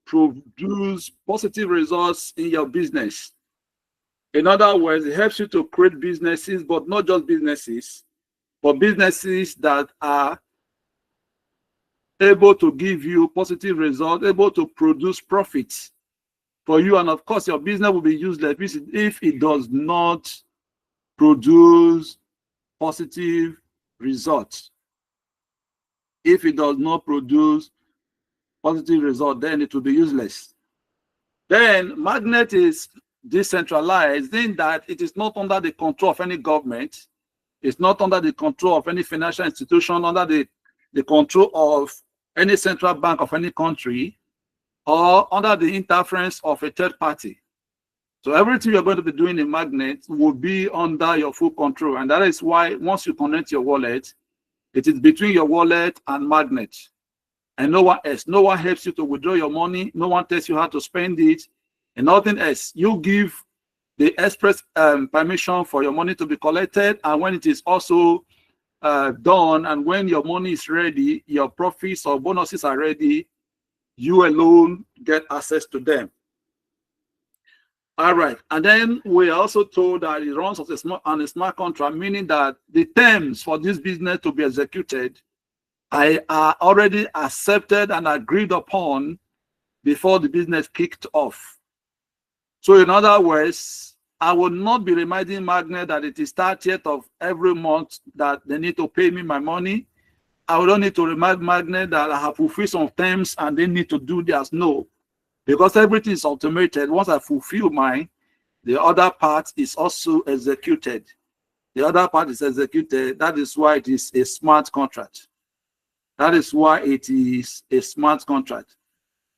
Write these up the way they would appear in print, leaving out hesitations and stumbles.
produce positive results in your business. In other words, it helps you to create businesses, but not just businesses, but businesses that are able to give you positive results, able to produce profits for you. And of course, your business will be useless if it does not produce positive results. If it does not produce positive results, then it will be useless. Then Magnet is decentralized in that it is not under the control of any government. It's not under the control of any financial institution, under the control of any central bank of any country, or under the interference of a third party. So everything you're going to be doing in Magnet will be under your full control. And that is why once you connect your wallet, it is between your wallet and Magnet. And no one else. No one helps you to withdraw your money. No one tells you how to spend it. And nothing else. You give the express permission for your money to be collected. And when it is also done, and when your money is ready, your profits or bonuses are ready, you alone get access to them. All right. And then we are also told that it runs on a smart contract, meaning that the terms for this business to be executed are already accepted and agreed upon before the business kicked off. So in other words, I will not be reminding Magnet that it is 30th of every month that they need to pay me my money. I will not need to remind Magnet that I have fulfilled some terms and they need to do theirs. No, because everything is automated. Once I fulfill mine, the other part is also executed. The other part is executed. That is why it is a smart contract. That is why it is a smart contract.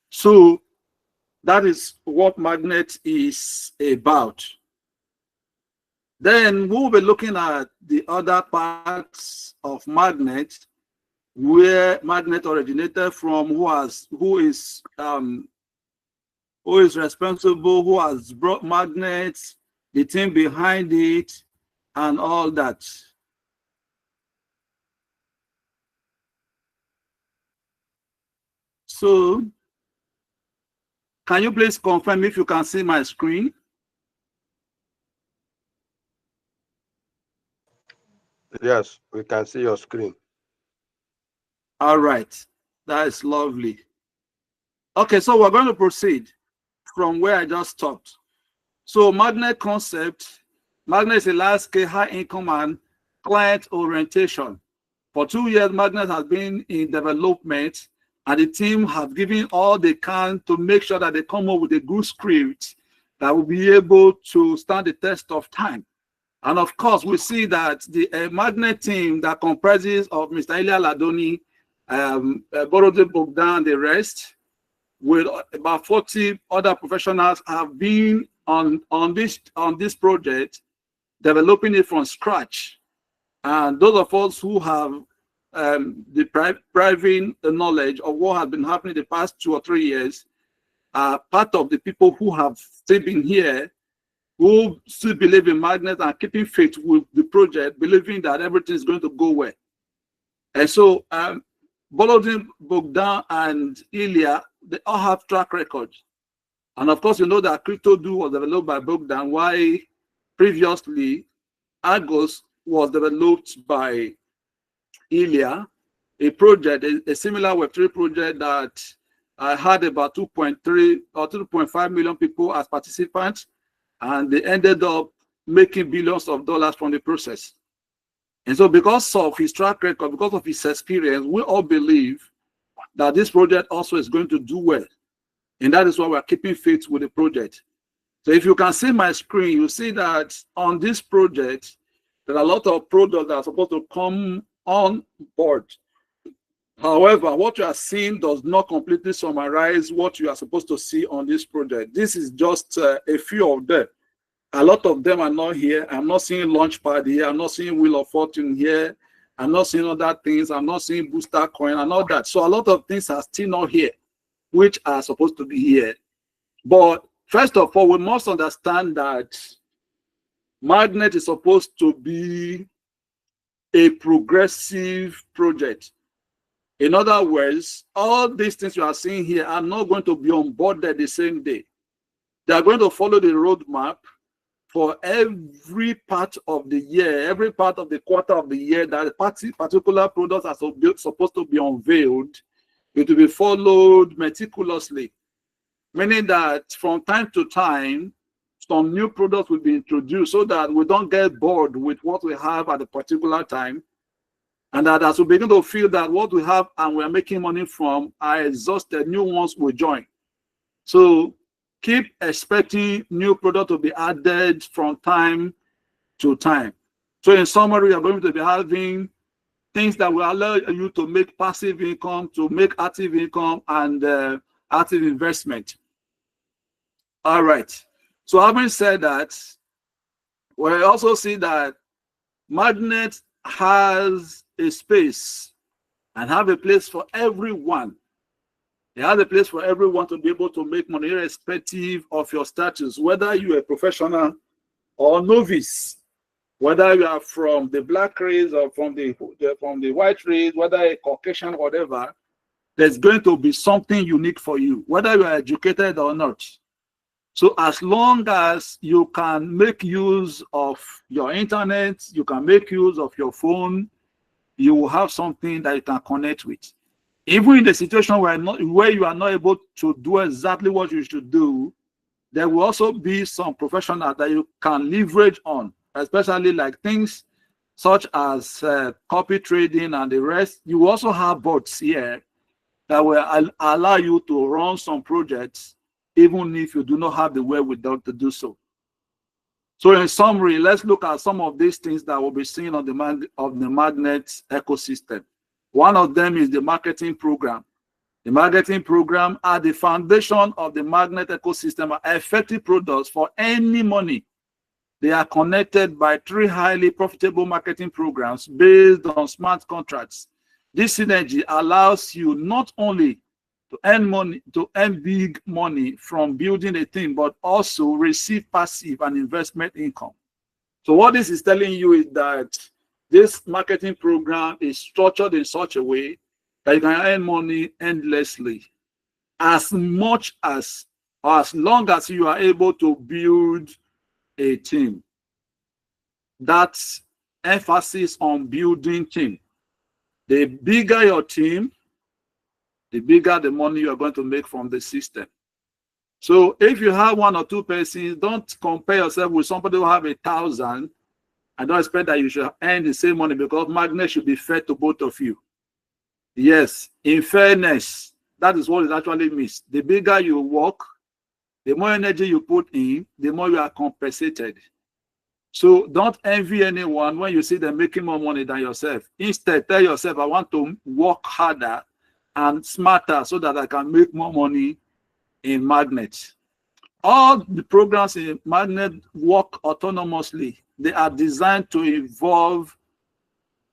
So that is what Magnet is about. Then we'll be looking at the other parts of Magnet, where Magnet originated from, who is responsible, who has brought Magnet, the team behind it, and all that. So, can you please confirm if you can see my screen? Yes, we can see your screen. All right, that is lovely. Okay, so we're going to proceed from where I just stopped. So Magnet concept, Magnet is a large-scale, high-income and client orientation. For 2 years, Magnet has been in development, and the team have given all they can to make sure that they come up with a good script that will be able to stand the test of time. And of course, we see that the Magnet team that comprises of Mr. Ilya Ladoni, Borodin Bogdan, and the rest, with about 40 other professionals, have been on this project, developing it from scratch. And those of us who have depriving the knowledge of what has been happening the past 2 or 3 years are part of the people who have still been here, who still believe in Magnet and keeping faith with the project, believing that everything is going to go well. And so Borodin Bogdan and Ilya, they all have track records. And of course, you know that CryptoDo was developed by Bogdan, while previously Argos was developed by Ilya, a project, a similar Web3 project that had about 2.3 or 2.5 million people as participants, and they ended up making billions of dollars from the process. And so because of his track record, because of his experience, we all believe that this project also is going to do well. And that is why we're keeping faith with the project. So if you can see my screen, you see that on this project, there are a lot of products that are supposed to come on board. However, what you are seeing does not completely summarize what you are supposed to see on this project. This is just a few of them. A lot of them are not here. I'm not seeing Launchpad here. I'm not seeing Wheel of Fortune here. I'm not seeing other things. I'm not seeing Booster Coin and all that. So a lot of things are still not here, which are supposed to be here. But first of all, we must understand that Magnet is supposed to be a progressive project. In other words, all these things you are seeing here are not going to be onboarded the same day. They are going to follow the roadmap for every part of the year, every part of the quarter of the year that particular products are supposed to be unveiled. It will be followed meticulously, meaning that from time to time, some new products will be introduced so that we don't get bored with what we have at a particular time. And that as we begin to feel that what we have and we are making money from are exhausted, new ones will join. So keep expecting new product to be added from time to time. So in summary, we are going to be having things that will allow you to make passive income, to make active income, and active investment. All right. So having said that, we also see that Magnet has a space and have a place for everyone. It has a place for everyone to be able to make money irrespective of your status, whether you're a professional or novice, whether you are from the black race or from the white race, whether a Caucasian, whatever. There's going to be something unique for you, whether you are educated or not. So as long as you can make use of your internet, you can make use of your phone, you will have something that you can connect with. Even in the situation where you are not able to do exactly what you should do, there will also be some professionals that you can leverage on, especially like things such as copy trading and the rest. You also have bots here that will allow you to run some projects even if you do not have the wherewithal to do so. So in summary, let's look at some of these things that will be seen on the Magnet ecosystem. One of them is the marketing program. The marketing program are the foundation of the Magnet ecosystem, are effective products for any money. They are connected by 3 highly profitable marketing programs based on smart contracts. This synergy allows you not only to earn money, to earn big money from building a team, but also receive passive and investment income. So what this is telling you is that this marketing program is structured in such a way that you can earn money endlessly, as much as or as long as you are able to build a team. That's emphasis on building team. The bigger your team, the bigger the money you are going to make from the system. So if you have 1 or 2 persons, don't compare yourself with somebody who have 1,000 and don't expect that you should earn the same money, because Magnet should be fair to both of you. Yes, in fairness, that is what it actually means. The bigger you work, the more energy you put in, the more you are compensated. So don't envy anyone when you see them making more money than yourself. Instead, tell yourself, I want to work harder and smarter so that I can make more money in Magnet. All the programs in Magnet work autonomously. They are designed to involve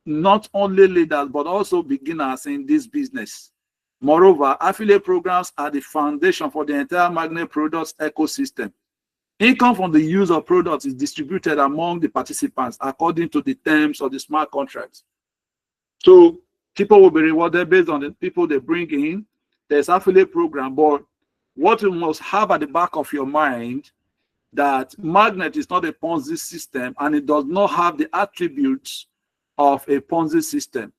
not only leaders, but also beginners in this business. Moreover, affiliate programs are the foundation for the entire Magnet products ecosystem. Income from the use of products is distributed among the participants according to the terms of the smart contracts. So people will be rewarded based on the people they bring in. There's affiliate program, but what you must have at the back of your mind, that Magnet is not a Ponzi system and it does not have the attributes of a Ponzi system.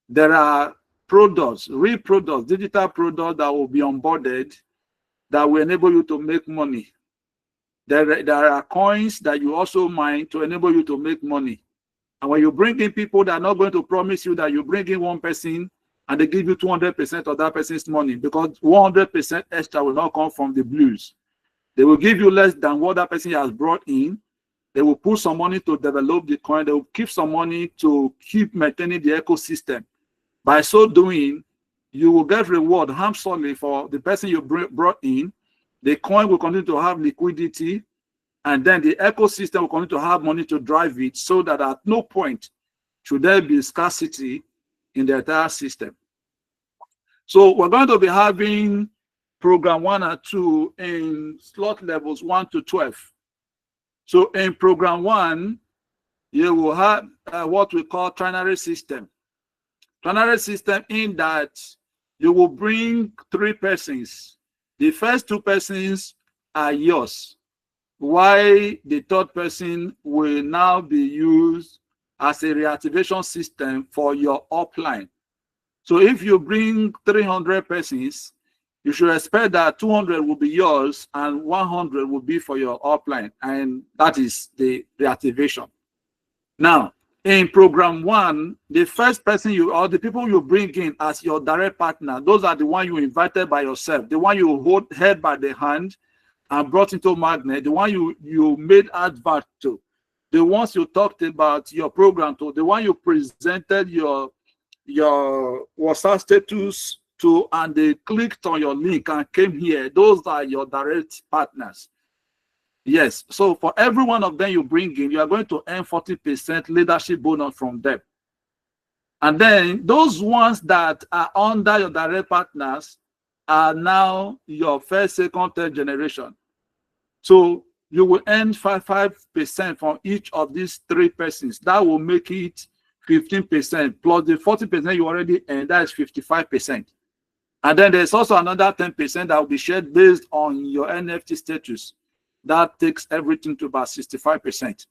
There are products, real products, digital products that will be onboarded that will enable you to make money. There are coins that you also mine to enable you to make money. And when you bring in people that are not going to promise you that you bring in one person and they give you 200% of that person's money, because 100% extra will not come from the blues. They will give you less than what that person has brought in. They will put some money to develop the coin. They will keep some money to keep maintaining the ecosystem. By so doing, you will get reward handsomely for the person you brought in. The coin will continue to have liquidity, and then the ecosystem will continue to have money to drive it, so that at no point should there be scarcity in the entire system. So we're going to be having program 1 and 2 in slot levels 1 to 12. So in program 1, you will have what we call trinary system. Ternary system in that you will bring 3 persons. The first 2 persons are yours, while the 3rd person will now be used as a reactivation system for your upline. So if you bring 300 persons, you should expect that 200 will be yours and 100 will be for your upline, and that is the reactivation. Now, in program 1, the first person or the people you bring in as your direct partner, those are the one you invited by yourself, the one you held by the hand and brought into Magnet, the one you made advert to, the ones you talked about your program to, the one you presented your WhatsApp status to, and they clicked on your link and came here. Those are your direct partners. Yes. So for every one of them you bring in, you are going to earn 40% leadership bonus from them. And then those ones that are under your direct partners are now your first, second, third generation. So you will earn 5% from each of these 3 persons. That will make it 15% plus the 40% you already earned. That is 55%. And then there's also another 10% that will be shared based on your NFT status. That takes everything to about 65%.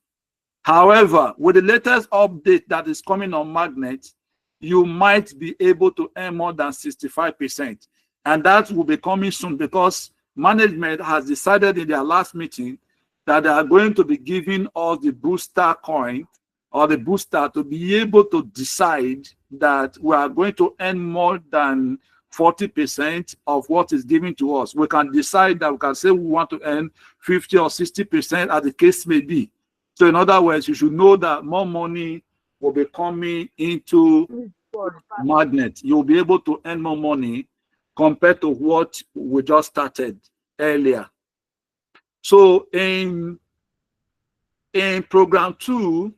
However, with the latest update that is coming on Magnet, you might be able to earn more than 65%. And that will be coming soon, because management has decided in their last meeting that they are going to be giving us the booster coin or the booster to be able to decide that we are going to earn more than 40% of what is given to us. We can decide that we can say we want to earn 50 or 60% as the case may be. So in other words, you should know that more money will be coming into Magnet. You'll be able to earn more money compared to what we just started earlier. So in program 2,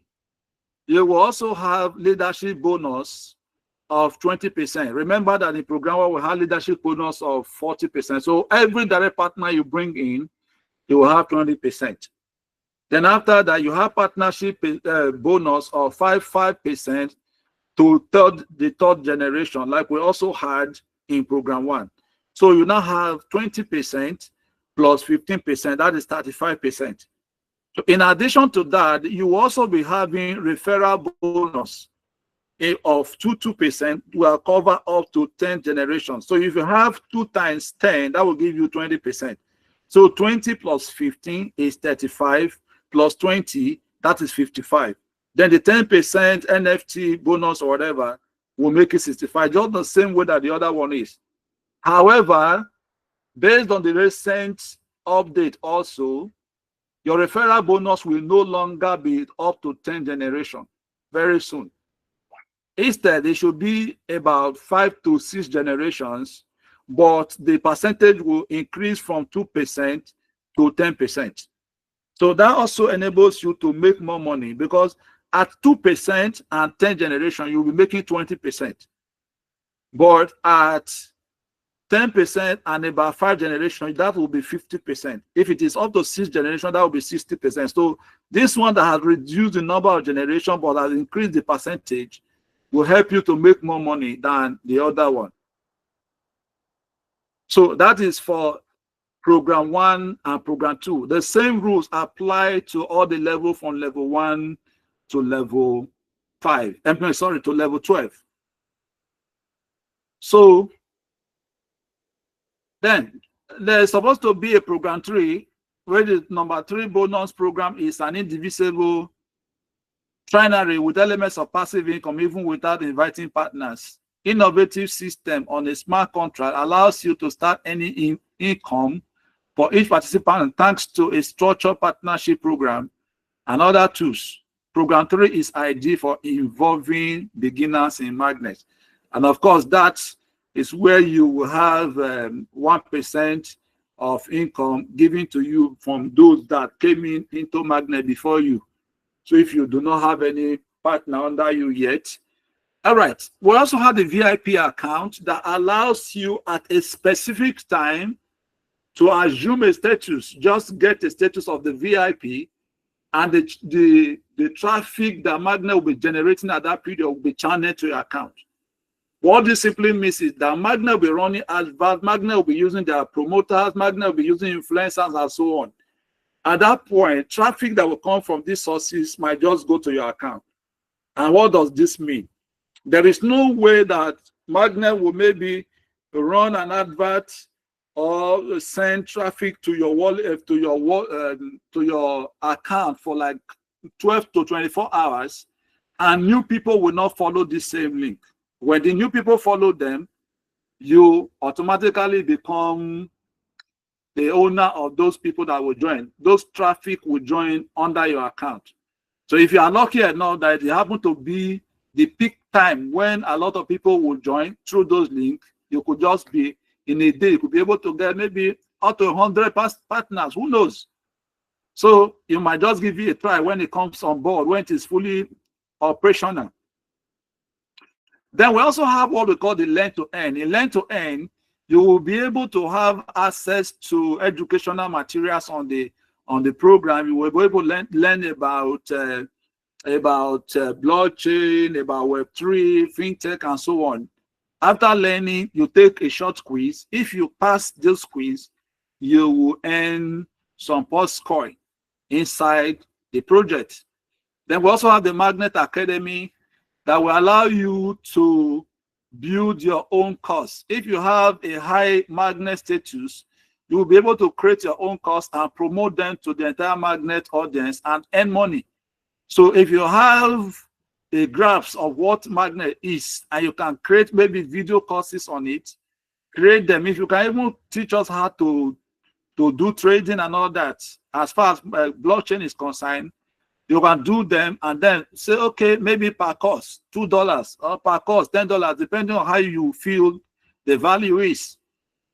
you will also have leadership bonus of 20%. Remember that in program 1 we have leadership bonus of 40%. So every direct partner you bring in, you will have 20%. Then after that, you have partnership bonus of 5% to the third generation, like we also had in program 1. So you now have 20% plus 15%, that is 35%. So in addition to that, you will also be having referral bonus of 2% will cover up to 10 generations. So if you have 2 times 10, that will give you 20%. So 20 plus 15 is 35, plus 20, that is 55. Then the 10% NFT bonus or whatever will make it 65, just the same way that the other one is. However, based on the recent update also, your referral bonus will no longer be up to 10 generations very soon. Instead, it should be about 5 to 6 generations, but the percentage will increase from 2% to 10%. So that also enables you to make more money, because at 2% and 10 generations, you'll be making 20%. But at 10% and about 5 generations, that will be 50%. If it is up to 6 generations, that will be 60%. So this one that has reduced the number of generations but has increased the percentage will help you to make more money than the other one. So that is for program 1 and program 2. The same rules apply to all the levels from level 1 to level 5. To level 12. So then there's supposed to be a program 3, where the number 3 bonus program is an indivisible trinary with elements of passive income, even without inviting partners. Innovative system on a smart contract allows you to start any income for each participant thanks to a structured partnership program and other tools. Program 3 is ideal for involving beginners in Magnet. And of course, that is where you will have 1% of income given to you from those that came into Magnet before you. So if you do not have any partner under you yet. All right. We also have the VIP account that allows you at a specific time to assume a status. Just get a status of the VIP, and the traffic that Magnet will be generating at that period will be channeled to your account. What this simply means is that Magnet will be running adverts, Magnet will be using their promoters, Magnet will be using influencers and so on. At that point, traffic that will come from these sources might just go to your account. And what does this mean? There is no way that Magnet will maybe run an advert or send traffic to your wallet, to your account for like 12 to 24 hours, and new people will not follow the same link. When the new people follow them, you automatically become the owner of those people that will join. Those traffic will join under your account. So if you are lucky enough that it happen to be the peak time when a lot of people will join through those links, you could just be, in a day, you could be able to get maybe up to 100 partners, who knows? So you might just give it a try when it comes on board, when it is fully operational. Then we also have what we call the learn-to-earn. In learn-to-earn, you will be able to have access to educational materials on the program. You will be able to learn about blockchain, about Web3, fintech, and so on. After learning, you take a short quiz. If you pass this quiz, you will earn some Pulse coin inside the project. Then we also have the Magnet Academy that will allow you to build your own course. If you have a high Magnet status, you will be able to create your own course and promote them to the entire Magnet audience and earn money. So if you have a grasp of what Magnet is, and you can create maybe video courses on it, create them. If you can even teach us how to do trading and all that, as far as blockchain is concerned, you can do them and then say, okay, maybe per course $2 or per course $10, depending on how you feel the value is.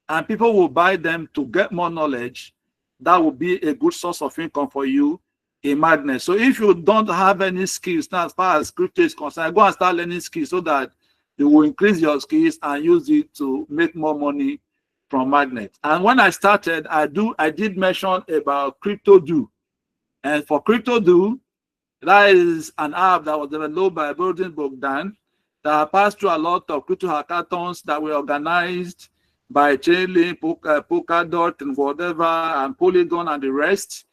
And people will buy them to get more knowledge. That will be a good source of income for you in Magnet. So if you don't have any skills now, as far as crypto is concerned, go and start learning skills so that you will increase your skills and use it to make more money from Magnet. And when I started, I did mention about CryptoDo. And for CryptoDo, that is an app that was developed by Borodin Bogdan that passed through a lot of crypto hackathons that were organized by Chainlink, Polkadot, and whatever, and Polygon, and the rest.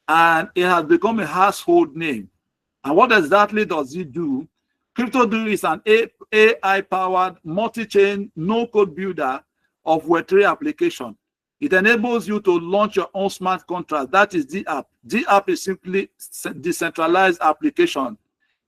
And it has become a household name. And what exactly does it do? CryptoDo is an AI-powered multi-chain no-code builder of Web3 application. It enables you to launch your own smart contract. That is DApp. DApp is simply decentralized application.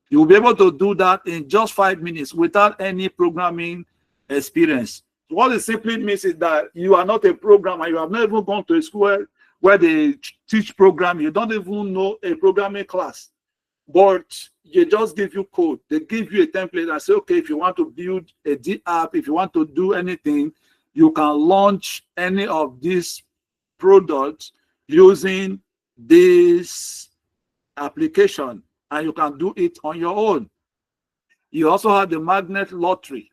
You will be able to do that in just 5 minutes without any programming experience. What it simply means is that you are not a programmer. You have not even gone to a school where they teach programming. You don't even know a programming class, but they just give you code. They give you a template and say, okay, if you want to build a DApp, if you want to do anything, you can launch any of these products using this application, and you can do it on your own. You also have the Magnet Lottery.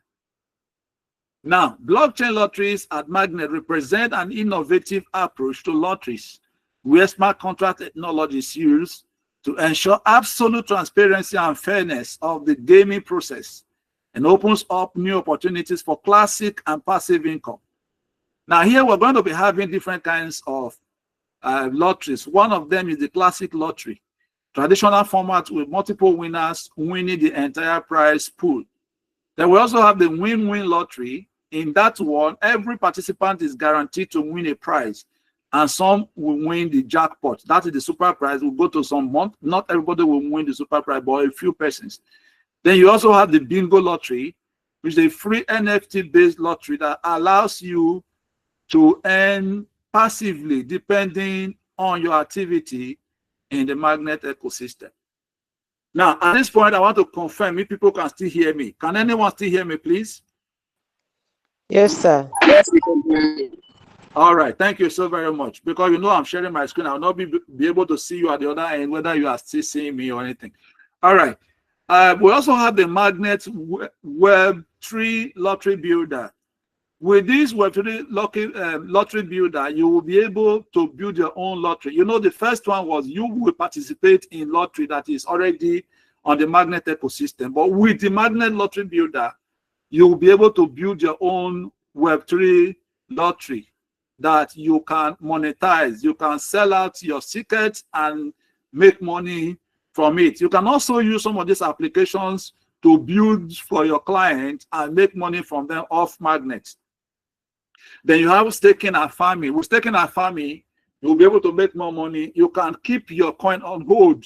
Now, blockchain lotteries at Magnet represent an innovative approach to lotteries, where smart contract technology is used to ensure absolute transparency and fairness of the gaming process, and opens up new opportunities for classic and passive income. Now, here we're going to be having different kinds of lotteries. One of them is the classic lottery, traditional format with multiple winners winning the entire prize pool. Then we also have the win-win lottery. In that one, every participant is guaranteed to win a prize, and some will win the jackpot. That is the super prize. Will go to some month. Not everybody will win the super prize, but a few persons. Then you also have the bingo lottery, which is a free NFT-based lottery that allows you to earn passively depending on your activity in the Magnet ecosystem. Now, at this point, I want to confirm if people can still hear me. Can anyone still hear me, please? Yes, sir. Yes, we can hear you. All right, thank you so very much. Because you know I'm sharing my screen, I'll not be able to see you at the other end, whether you are still seeing me or anything. All right. We also have the Magnet Web3 Lottery Builder. With this Web3 Lottery Builder, you will be able to build your own lottery. You know, the first one was you will participate in lottery that is already on the Magnet ecosystem. But with the Magnet Lottery Builder, you'll be able to build your own Web3 lottery that you can monetize. You can sell out your tickets and make money from it. You can also use some of these applications to build for your client and make money from them off magnets. Then you have staking and farming. With staking and farming, you'll be able to make more money. You can keep your coin on hold.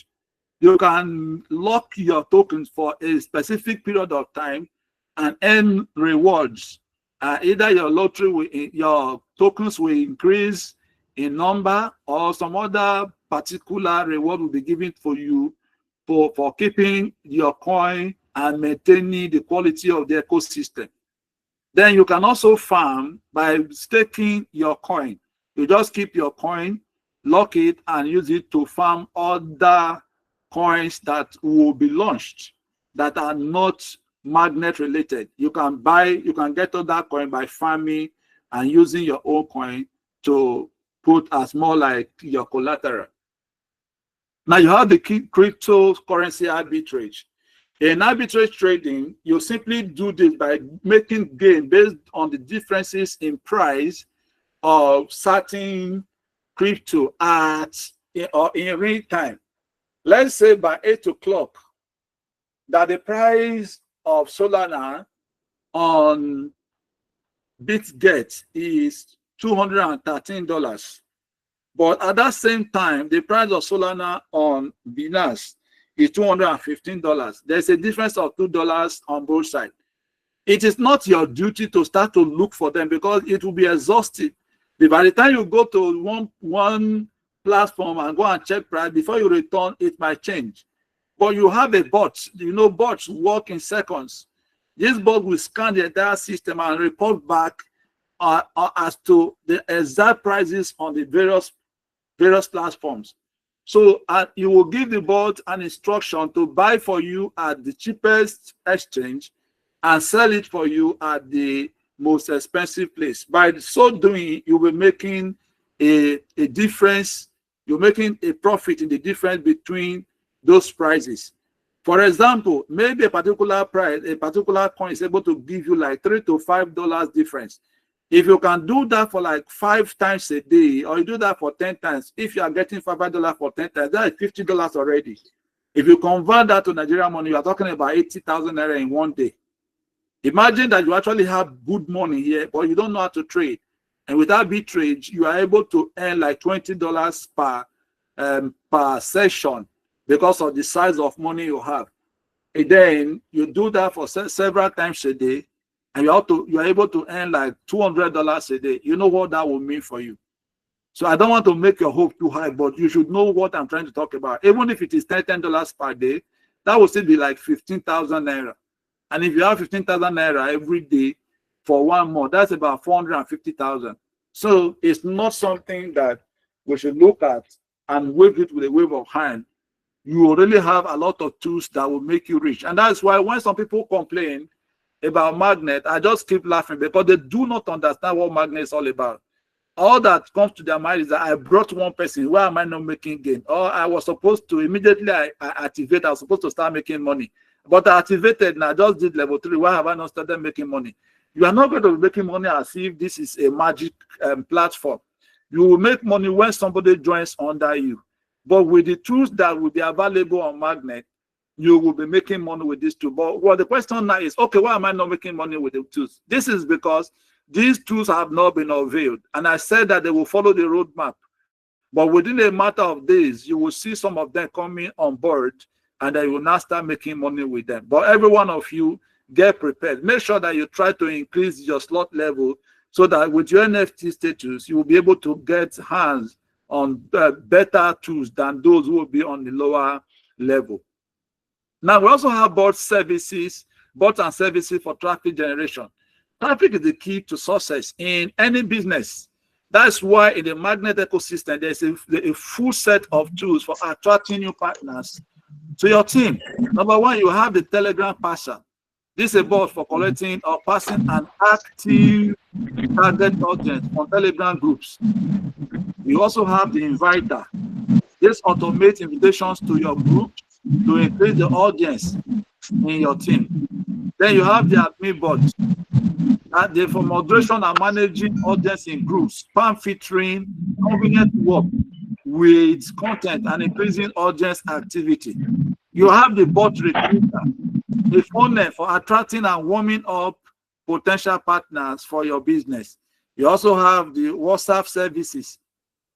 You can lock your tokens for a specific period of time and earn rewards. Either your lottery, your tokens will increase in number, or some other particular reward will be given for you for keeping your coin and maintaining the quality of the ecosystem. Then you can also farm by staking your coin. You just keep your coin, lock it, and use it to farm other coins that will be launched that are not magnet related. You can get other coin by farming and using your own coin to put as more like your collateral. Now you have the cryptocurrency arbitrage. In arbitrage trading, you simply do this by making gain based on the differences in price of certain crypto or in real time. Let's say by 8 o'clock that the price of Solana on BitGet is $213. But at that same time, the price of Solana on Binance is $215. There's a difference of $2 on both sides. It is not your duty to start to look for them because it will be exhaustive. By the time you go to one platform and go and check price, before you return, it might change. But you have a bot. You know, bots work in seconds. This bot will scan the entire system and report back as to the exact prices on the various platforms. So you will give the bot an instruction to buy for you at the cheapest exchange and sell it for you at the most expensive place. By so doing, you'll be making a difference. You're making a profit in the difference between those prices. For example, maybe a particular price, a particular coin is able to give you like $3 to $5 difference. If you can do that for like 5 times a day, or you do that for 10 times, if you are getting $5 for 10 times, that is $50 already. If you convert that to Nigerian money, you are talking about 80,000 naira in one day. Imagine that you actually have good money here, but you don't know how to trade. And with that arbitrage, you are able to earn like $20 per session because of the size of money you have. And then you do that for several times a day, and you are able to earn like $200 a day. You know what that will mean for you. So I don't want to make your hope too high, but you should know what I'm trying to talk about. Even if it is $10 per day, that will still be like 15,000 naira. And if you have 15,000 naira every day for 1 month, that's about 450,000. So it's not something that we should look at and wave it with a wave of hand. You really have a lot of tools that will make you rich. And that's why when some people complain about magnet, I just keep laughing because they do not understand what magnet is all about. All that comes to their mind is that I brought one person, why am I not making gain? Or I was supposed to immediately I activate, I was supposed to start making money. But I activated and I just did level 3. Why have I not started making money? You are not going to be making money as if this is a magic platform. You will make money when somebody joins under you. But with the tools that will be available on Magnet, you will be making money with these tools. But well, the question now is, okay, why am I not making money with the tools? This is because these tools have not been unveiled. And I said that they will follow the roadmap. But within a matter of days, you will see some of them coming on board, and then you will now start making money with them. But every one of you, get prepared. Make sure that you try to increase your slot level so that with your NFT status, you will be able to get hands on better tools than those who will be on the lower level. Now, we also have bots and services for traffic generation. Traffic is the key to success in any business. That's why in the Magnet ecosystem, there's a full set of tools for attracting new partners to your team. Number one, you have the Telegram Passer. This is a bot for collecting or passing an active target audience on Telegram groups. You also have the Inviter. This automates invitations to your group to increase the audience in your team. Then you have the admin board, and they for moderation and managing audience in groups, spam filtering, convenient work with content and increasing audience activity. You have the bot recruiter, a funnel for attracting and warming up potential partners for your business. You also have the WhatsApp services.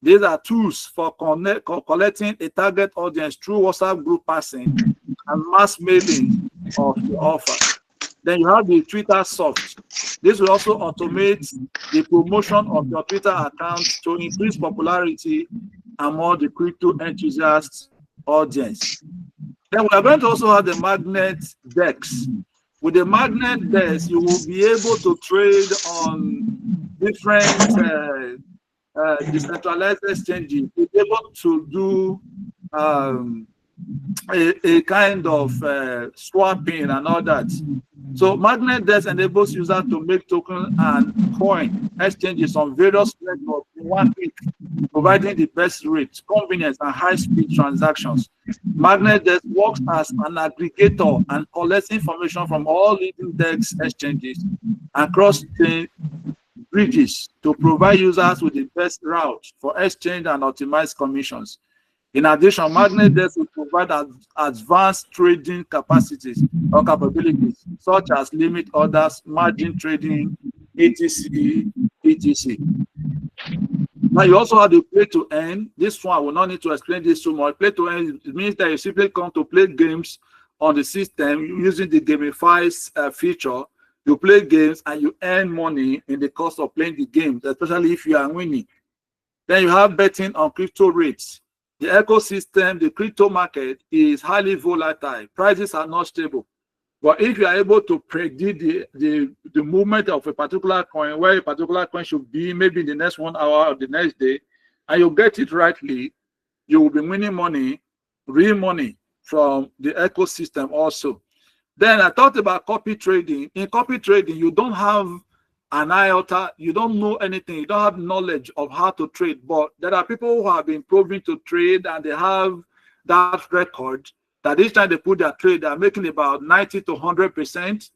These are tools for collecting a target audience through WhatsApp group passing and mass mailing of the offer. Then you have the Twitter soft. This will also automate the promotion of your Twitter account to increase popularity among the crypto enthusiast audience. Then we are going to also have the magnet DEX. With the magnet DEX, you will be able to trade on different decentralized exchanges. You'll be able to do a kind of swapping and all that. So Magnet DEX enables users to make token and coin exchanges on various networks in one click, providing the best rates, convenience, and high-speed transactions. Magnet DEX works as an aggregator and collects information from all leading DEX exchanges and cross-chain bridges to provide users with the best route for exchange and optimized commissions. In addition, Magnet DEX will provide advanced trading capacities or capabilities, such as limit orders, margin trading, etc. Now, you also have the play to earn. This one, I will not need to explain this too much. Play to earn, it means that you simply come to play games on the system using the gamified feature. You play games and you earn money in the course of playing the games, especially if you are winning. Then you have betting on crypto rates. The ecosystem, the crypto market is highly volatile. Prices are not stable. But if you are able to predict the movement of a particular coin, where a particular coin should be maybe in the next 1 hour or the next day, and you get it rightly, you will be winning money, real money from the ecosystem also. Then I talked about copy trading. In copy trading, you don't have an iota, you don't know anything, you don't have knowledge of how to trade, but there are people who have been proven to trade and they have that record that each time they put their trade, they're making about 90 to 100%.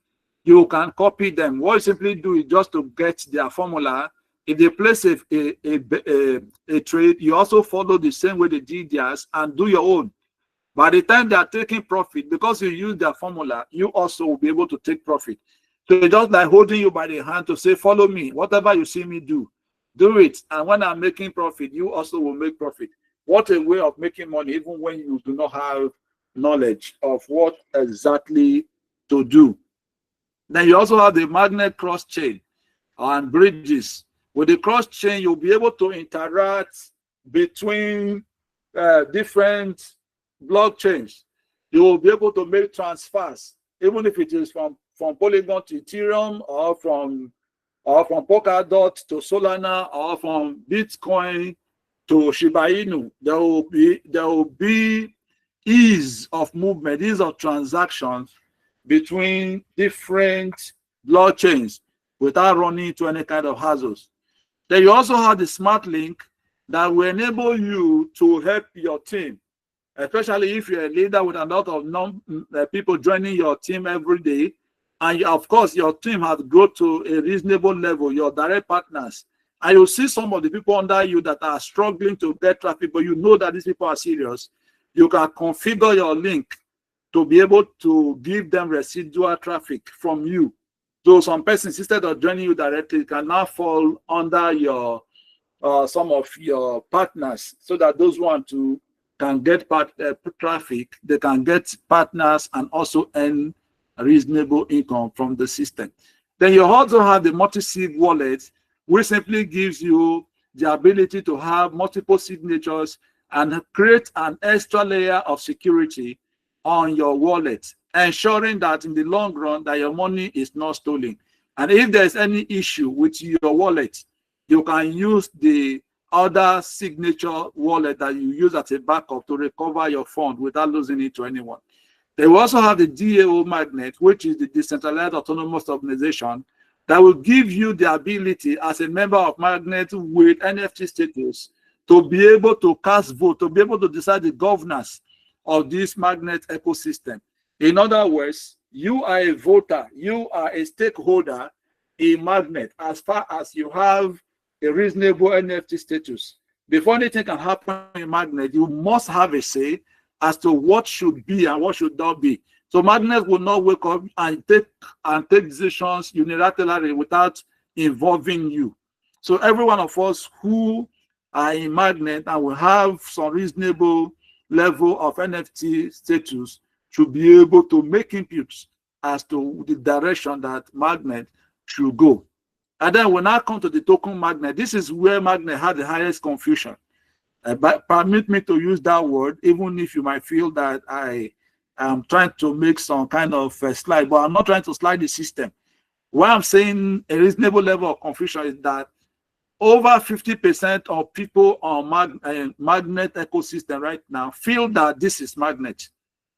You can copy them. What you simply do is just to get their formula. If they place a trade, you also follow the same way they did theirs and do your own. By the time they are taking profit, because you use their formula, you also will be able to take profit. So it's just like holding you by the hand to say, follow me. Whatever you see me do, do it. And when I'm making profit, you also will make profit. What a way of making money, even when you do not have knowledge of what exactly to do. Then you also have the magnet cross chain and bridges. With the cross chain, you'll be able to interact between different blockchains. You will be able to make transfers, even if it is from Polygon to Ethereum, or from Polkadot to Solana, or from Bitcoin to Shiba Inu. There will be ease of movement, ease of transactions between different blockchains without running into any kind of hassles. Then you also have the smart link that will enable you to help your team, especially if you're a leader with a lot of people joining your team every day. And of course, your team has grown to a reasonable level, your direct partners. And you'll see some of the people under you that are struggling to get traffic, but you know that these people are serious. You can configure your link to be able to give them residual traffic from you. So some persons, instead of joining you directly, can now fall under your some of your partners, so that those want to can get traffic, they can get partners and also earn reasonable income from the system. Then you also have the multi-sig wallet, which simply gives you the ability to have multiple signatures and create an extra layer of security on your wallet, ensuring that in the long run that your money is not stolen. And if there's any issue with your wallet, you can use the other signature wallet that you use as a backup to recover your fund without losing it to anyone. They will also have the DAO Magnet, which is the Decentralized Autonomous Organization, that will give you the ability as a member of Magnet with NFT status to be able to cast vote, to be able to decide the governance of this Magnet ecosystem. In other words, You are a voter, you are a stakeholder in Magnet as far as you have a reasonable NFT status. Before anything can happen in Magnet, you must have a say as to what should be and what should not be. So Magnet will not wake up and take decisions unilaterally without involving you. So every one of us who are in Magnet and will have some reasonable level of NFT status should be able to make inputs as to the direction that Magnet should go. And then when I come to the token Magnet, this is where Magnet had the highest confusion. But permit me to use that word, even if you might feel that I am trying to make some kind of slide, but I'm not trying to slide the system. What I'm saying, a reasonable level of confusion, is that over 50% of people on Magnet ecosystem right now feel that this is Magnet,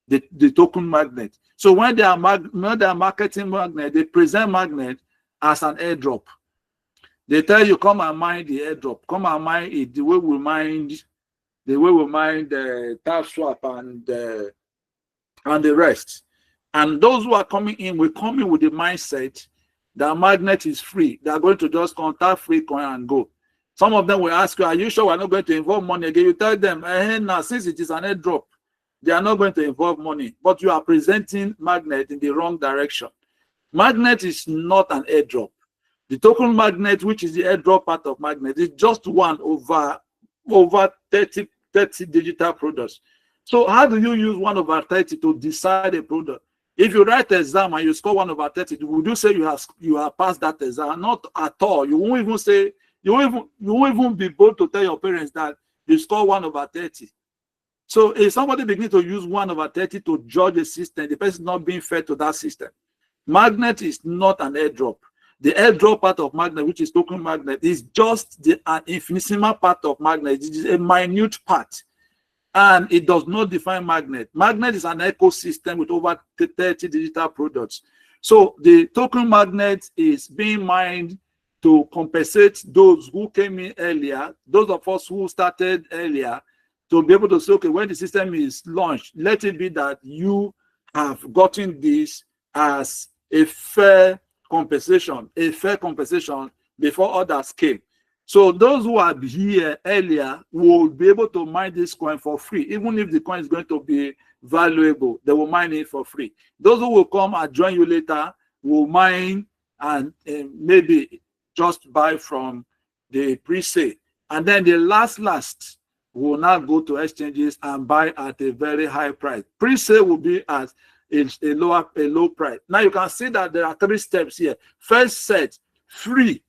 the token Magnet. So when they are marketing Magnet, they present Magnet as an airdrop. They tell you, come and mine the airdrop, come and mine it the way we mined the Tap Swap and the rest. And those who are coming in will come in with the mindset that Magnet is free. They are going to just contact free coin and go. Some of them will ask you, are you sure we're not going to involve money again? You tell them, now since it is an airdrop, they are not going to involve money. But you are presenting Magnet in the wrong direction. Magnet is not an airdrop. The token Magnet, which is the airdrop part of Magnet, is just one over 30 digital products. So how do you use 1 over 30 to decide a product? If you write an exam and you score 1 over 30, would you say you have passed that exam? Not at all. You won't even say, you won't even be bold to tell your parents that you score 1 over 30. So if somebody begins to use 1 over 30 to judge a system, the person is not being fair to that system. Magnet is not an airdrop. The airdrop part of Magnet, which is token Magnet, is just an infinitesimal part of Magnet. It is a minute part. And it does not define Magnet. Magnet is an ecosystem with over 30 digital products. So the token Magnet is being mined to compensate those who came in earlier, those of us who started earlier, to be able to say, okay, when the system is launched, let it be that you have gotten this as a fair compensation before others came. So those who are here earlier will be able to mine this coin for free. Even if the coin is going to be valuable, they will mine it for free. Those who will come and join you later will mine and maybe just buy from the pre-sale. And then the last will now go to exchanges and buy at a very high price. Pre-sale will be at a low price. Now you can see that there are 3 steps here. First set, free,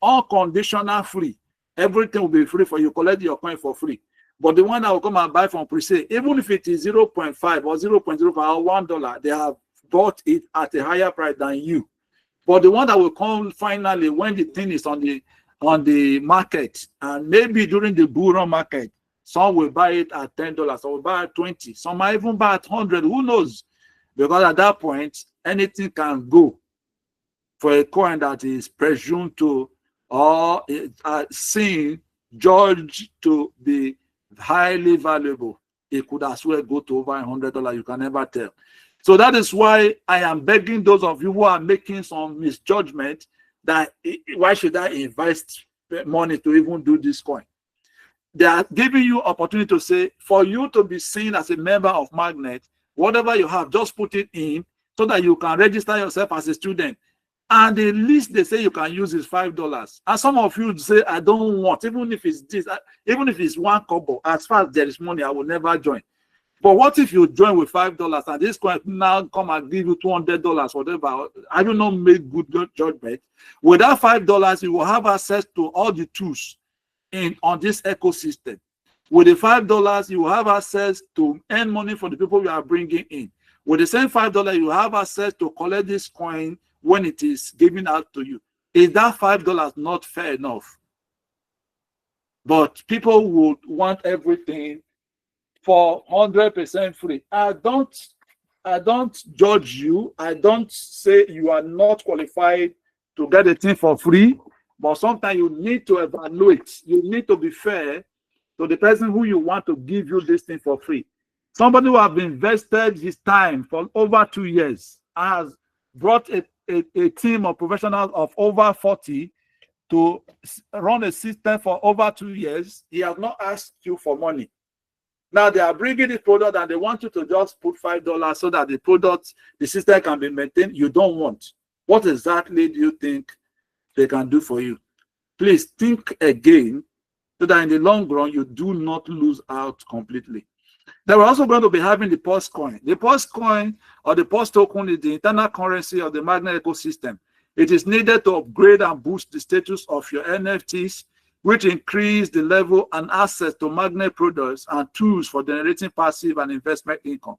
unconditional free. Everything will be free for you. Collect your coin for free. But the one that will come and buy from pre-sale, even if it is 0.5 or 0.05 or $1, they have bought it at a higher price than you. But the one that will come finally when the thing is on the market, and maybe during the bull run market, some will buy it at $10, some will buy at 20, some might even buy at 100. Who knows? Because at that point, anything can go for a coin that is presumed to or seen, judged to be highly valuable. It could as well go to over $100. You can never tell. So that is why I am begging those of you who are making some misjudgment that why should I invest money to even do this coin? They are giving you opportunity to say, for you to be seen as a member of Magnet, whatever you have, just put it in so that you can register yourself as a student. And the least they say you can use is $5. And some of you say, I don't want, even if it's this, even if it's 1 kobo, as far as there is money, I will never join. But what if you join with $5 and this coin now come and give you $200, whatever? I will not make good judgment. With that $5, you will have access to all the tools on this ecosystem. With the $5, you will have access to earn money for the people you are bringing in. With the same $5, you have access to collect this coin when it is given out to you. Is that $5 not fair enough? But people would want everything for 100% free. I don't judge you. I don't say you are not qualified to get a thing for free. But sometimes you need to evaluate. You need to be fair to the person who you want to give you this thing for free. Somebody who have invested his time for over 2 years has brought a team of professionals of over 40 to run a system for over 2 years. He has not asked you for money. Now they are bringing the product and they want you to just put $5 so that the system can be maintained. You don't want. What exactly do you think they can do for you? Please think again so that in the long run, you do not lose out completely. Then we're also going to be having the POS coin. The POS coin or the POS token is the internal currency of the Magnet ecosystem. It is needed to upgrade and boost the status of your NFTs, which increase the level and access to Magnet products and tools for generating passive and investment income.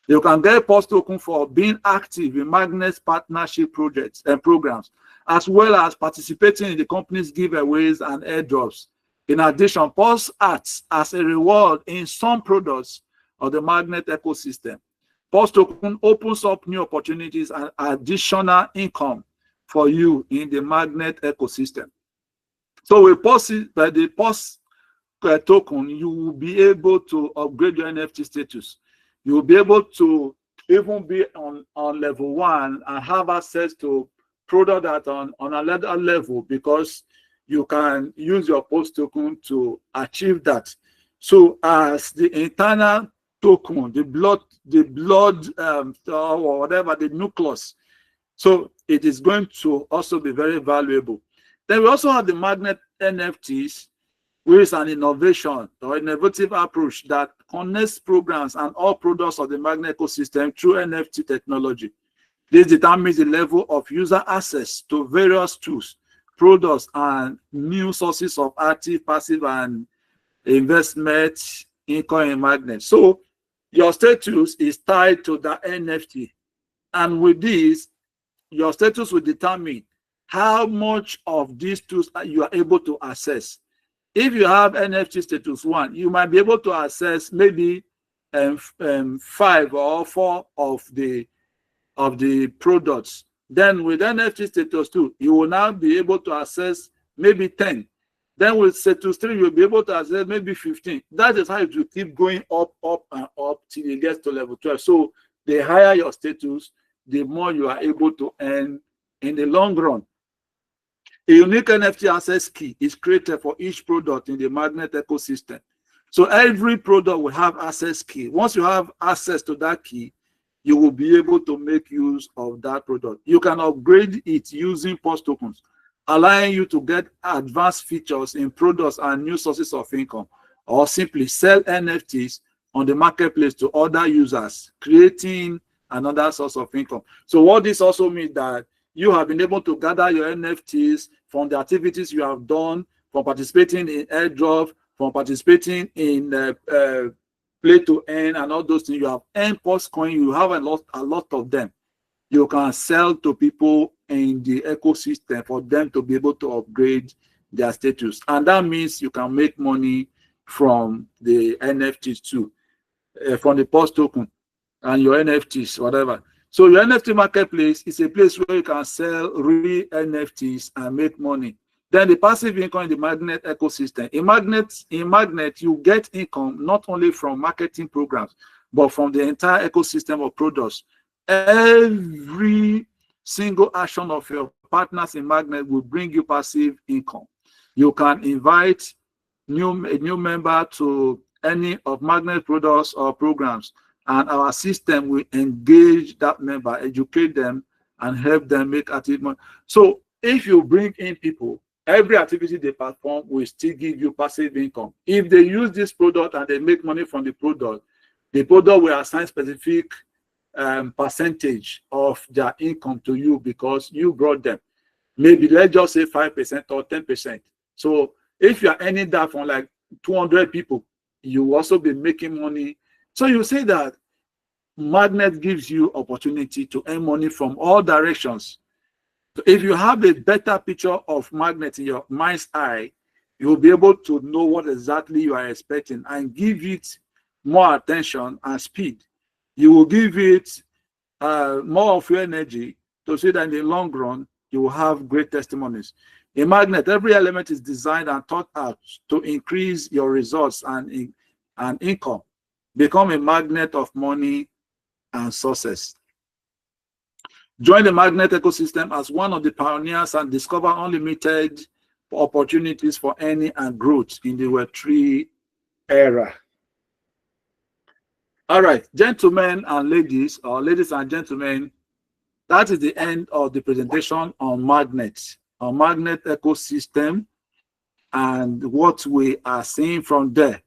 You can get POS token for being active in Magnet's partnership projects and programs, as well as participating in the company's giveaways and airdrops. In addition, POS acts as a reward in some products of the Magnet ecosystem. POS token opens up new opportunities and additional income for you in the Magnet ecosystem. So with the POS token, you will be able to upgrade your NFT status. You will be able to even be on level 1 and have access to product that on another level, because you can use your POS token to achieve that. So as the internal token, the blood or whatever, the nucleus, so it is going to also be very valuable. Then we also have the Magnet NFTs, which is an innovation or innovative approach that connects programs and all products of the Magnet ecosystem through NFT technology. This determines the level of user access to various tools, products, and new sources of active, passive, and investment income in Magnet. So your status is tied to the NFT. And with this, your status will determine how much of these tools you are able to access. If you have NFT status 1, you might be able to access maybe 5 or 4 of the products. Then with NFT status 2, you will now be able to access maybe 10. Then with status 3, you'll be able to access maybe 15. That is how it will keep going up, and up till it gets to level 12. So the higher your status, the more you are able to earn in the long run. A unique NFT access key is created for each product in the Magnet ecosystem. So every product will have access key. Once you have access to that key, you will be able to make use of that product. You can upgrade it using POS tokens, allowing you to get advanced features in products and new sources of income, or simply sell NFTs on the marketplace to other users, creating another source of income. So what this also means that you have been able to gather your NFTs from the activities you have done, from participating in airdrop, from participating in play to earn, and all those things. You have earned POS coin. You have a lot of them. You can sell to people in the ecosystem for them to be able to upgrade their status, and that means you can make money from the NFTs too, from the POS token and your NFTs, whatever. So your NFT marketplace is a place where you can sell real NFTs and make money. Then the passive income in the Magnet ecosystem. In Magnet, you get income not only from marketing programs, but from the entire ecosystem of products. Every single action of your partners in Magnet will bring you passive income. You can invite a new member to any of Magnet products or programs, and our system will engage that member, educate them, and help them make active money. So if you bring in people, every activity they perform will still give you passive income. If they use this product and they make money from the product will assign specific percentage of their income to you because you brought them. Maybe let's just say 5% or 10%. So if you are earning that from like 200 people, you will also be making money. So you say that Magnet gives you opportunity to earn money from all directions. So if you have a better picture of Magnet in your mind's eye, you will be able to know what exactly you are expecting and give it more attention and speed. You will give it more of your energy to see that in the long run, you will have great testimonies. In Magnet, every element is designed and thought out to increase your results and income. Become a magnet of money and success. Join the magnet ecosystem as one of the pioneers and discover unlimited opportunities for earning and growth in the Web3 era. All right, gentlemen and ladies, or ladies and gentlemen, that is the end of the presentation on magnet ecosystem and what we are seeing from there.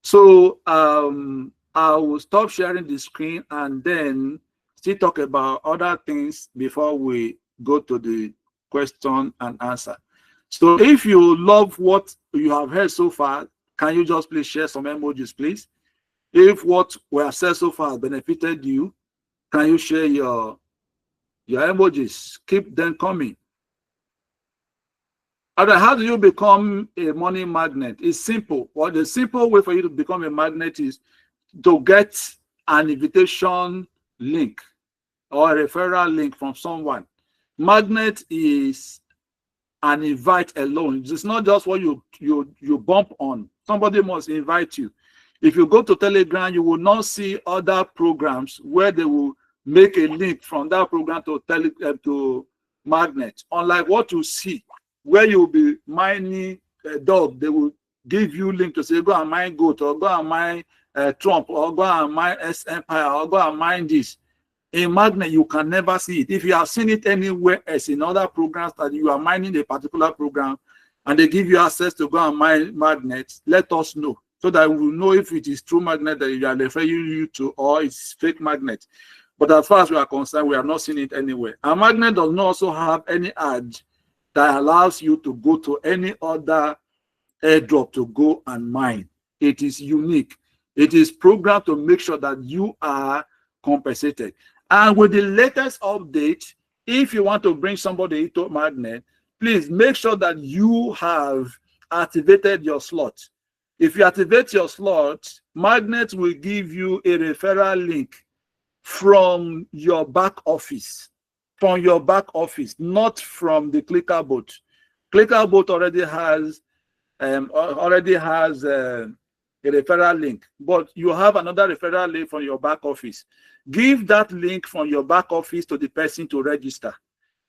So I will stop sharing the screen and then still talk about other things before we go to the question and answer. So if you love what you have heard so far, can you just please share some emojis, please? If what we have said so far benefited you, can you share your emojis? Keep them coming. Alright, how do you become a money magnet? It's simple. Well, the simple way for you to become a magnet is to get an invitation link or a referral link from someone. Magnet is an invite alone. It's not just what you bump on. Somebody must invite you. If you go to Telegram, you will not see other programs where they will make a link from that program to magnet. Unlike what you see, where you will be mining a dog, they will give you link to say, go and mine goat, or go and mine Trump, or go and mine S Empire, or go and mine this. In magnet, you can never see it. If you have seen it anywhere else in other programs that you are mining a particular program and they give you access to go and mine magnets, let us know so that we will know if it is true magnet that you are referring you to or it's fake magnet. But as far as we are concerned, we have not seen it anywhere. A magnet does not also have any ad that allows you to go to any other airdrop to go and mine. It is unique. It is programmed to make sure that you are compensated. And with the latest update, if you want to bring somebody into magnet, please make sure that you have activated your slot. If you activate your slot, magnet will give you a referral link from your back office. From your back office, not from the ClickerBot. ClickerBot already has a referral link, but you have another referral link from your back office. Give that link from your back office to the person to register.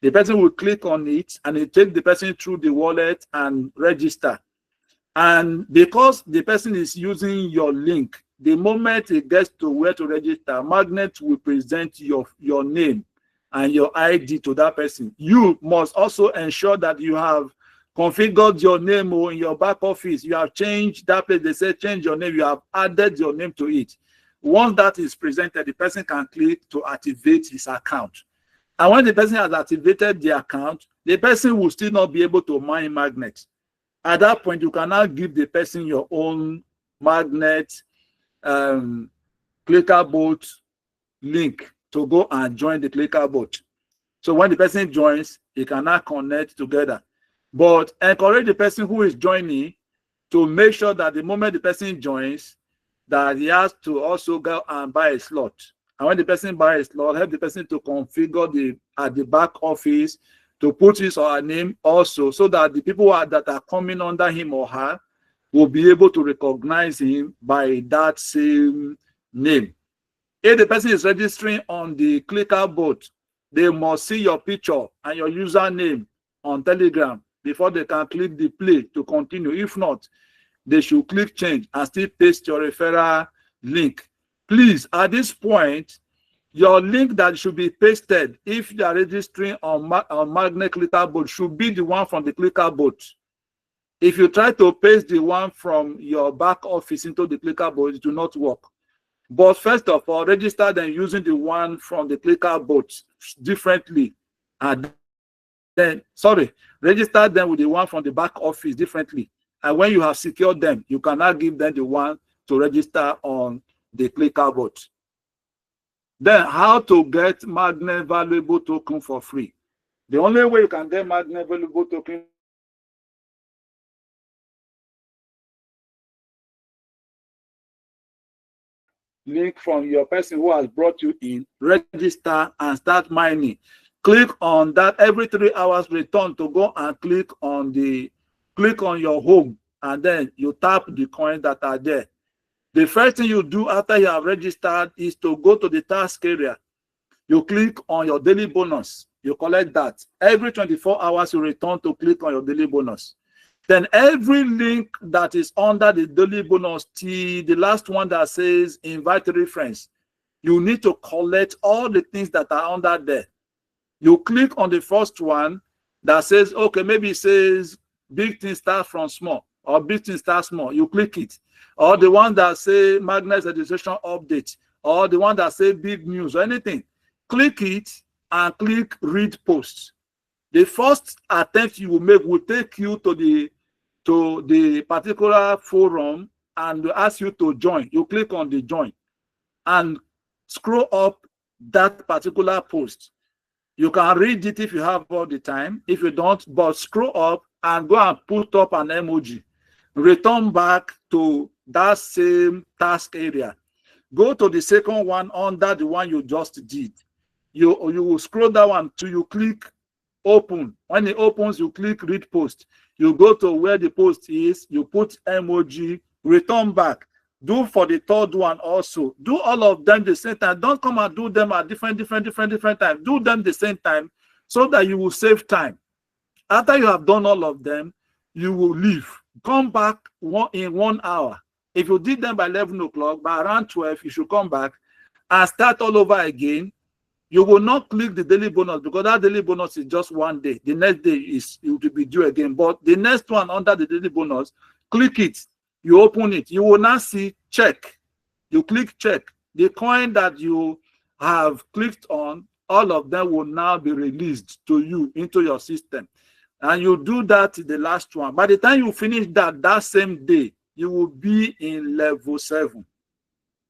The person will click on it and it takes the person through the wallet and register. And because the person is using your link, the moment it gets to where to register, magnet will present your name and your ID to that person. You must also ensure that you have configured your name in your back office. You have changed that place. They say change your name. You have added your name to it. Once that is presented, the person can click to activate his account. And when the person has activated the account, the person will still not be able to mine magnet. At that point, you can now give the person your own magnet ClickerBot link to go and join the ClickerBot. So when the person joins, he can now connect together. But encourage the person who is joining to make sure that the moment the person joins, that he has to also go and buy a slot. And when the person buys a slot, help the person to configure at the back office to put his or her name also, so that the people that are coming under him or her will be able to recognize him by that same name. If the person is registering on the ClickerBot, they must see your picture and your username on Telegram before they can click the play to continue. If not, they should click change and still paste your referral link. Please, at this point, your link that should be pasted if you are registering on Magnet ClickerBot should be the one from the ClickerBot. If you try to paste the one from your back office into the ClickerBot, it will not work. But first of all, register them using the one from the ClickerBot differently. And then, register them with the one from the back office differently. And when you have secured them, you can now give them the one to register on the ClickerBot. Then, how to get Magnet Valuable Token for free? The only way you can get Magnet Valuable Token link from your person who has brought you in, register and start mining. Click on that every 3 hours, return to go and click on your home, and then you tap the coins that are there. The first thing you do after you have registered is to go to the task area. You click on your daily bonus. You collect that. Every 24 hours, you return to click on your daily bonus. Then every link that is under the daily bonus, the last one that says invite 3 friends, you need to collect all the things that are under there. You click on the first one that says, okay, maybe it says big things start from small or big things start small. You click it. Or the one that say Magnet registration update, or the one that say big news or anything. Click it and click read posts. The first attempt you will make will take you to the particular forum and ask you to join. You click on the join and scroll up that particular post. You can read it if you have all the time. If you don't, but scroll up and go and put up an emoji. Return back to that same task area. Go to the second one under the one you just did. You will scroll that one till you click open. When it opens, you click read post. You go to where the post is, you put emoji, return back. Do for the third one also. Do all of them the same time. Don't come and do them at different times. Do them the same time so that you will save time. After you have done all of them, you will leave. Come back in 1 hour. If you did them by 11 o'clock, by around 12, you should come back and start all over again. You will not click the daily bonus because that daily bonus is just 1 day. The next day it will be due again. But the next one under the daily bonus, click it. You open it. You will now see check. You click check. The coin that you have clicked on, all of them will now be released to you into your system. And you do that to the last one. By the time you finish that same day, you will be in level 7.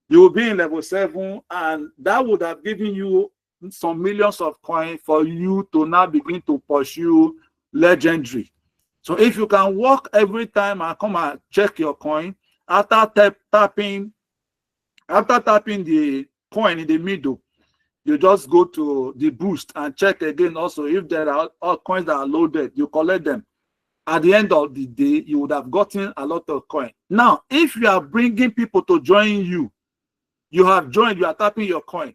You will be in level 7, and that would have given you some millions of coins for you to now begin to pursue legendary. So if you can walk every time and come and check your coin, after tapping the coin in the middle, you just go to the boost and check again also if there are all coins that are loaded, you collect them. At the end of the day, you would have gotten a lot of coin. Now, if you are bringing people to join you, you have joined, you are tapping your coin.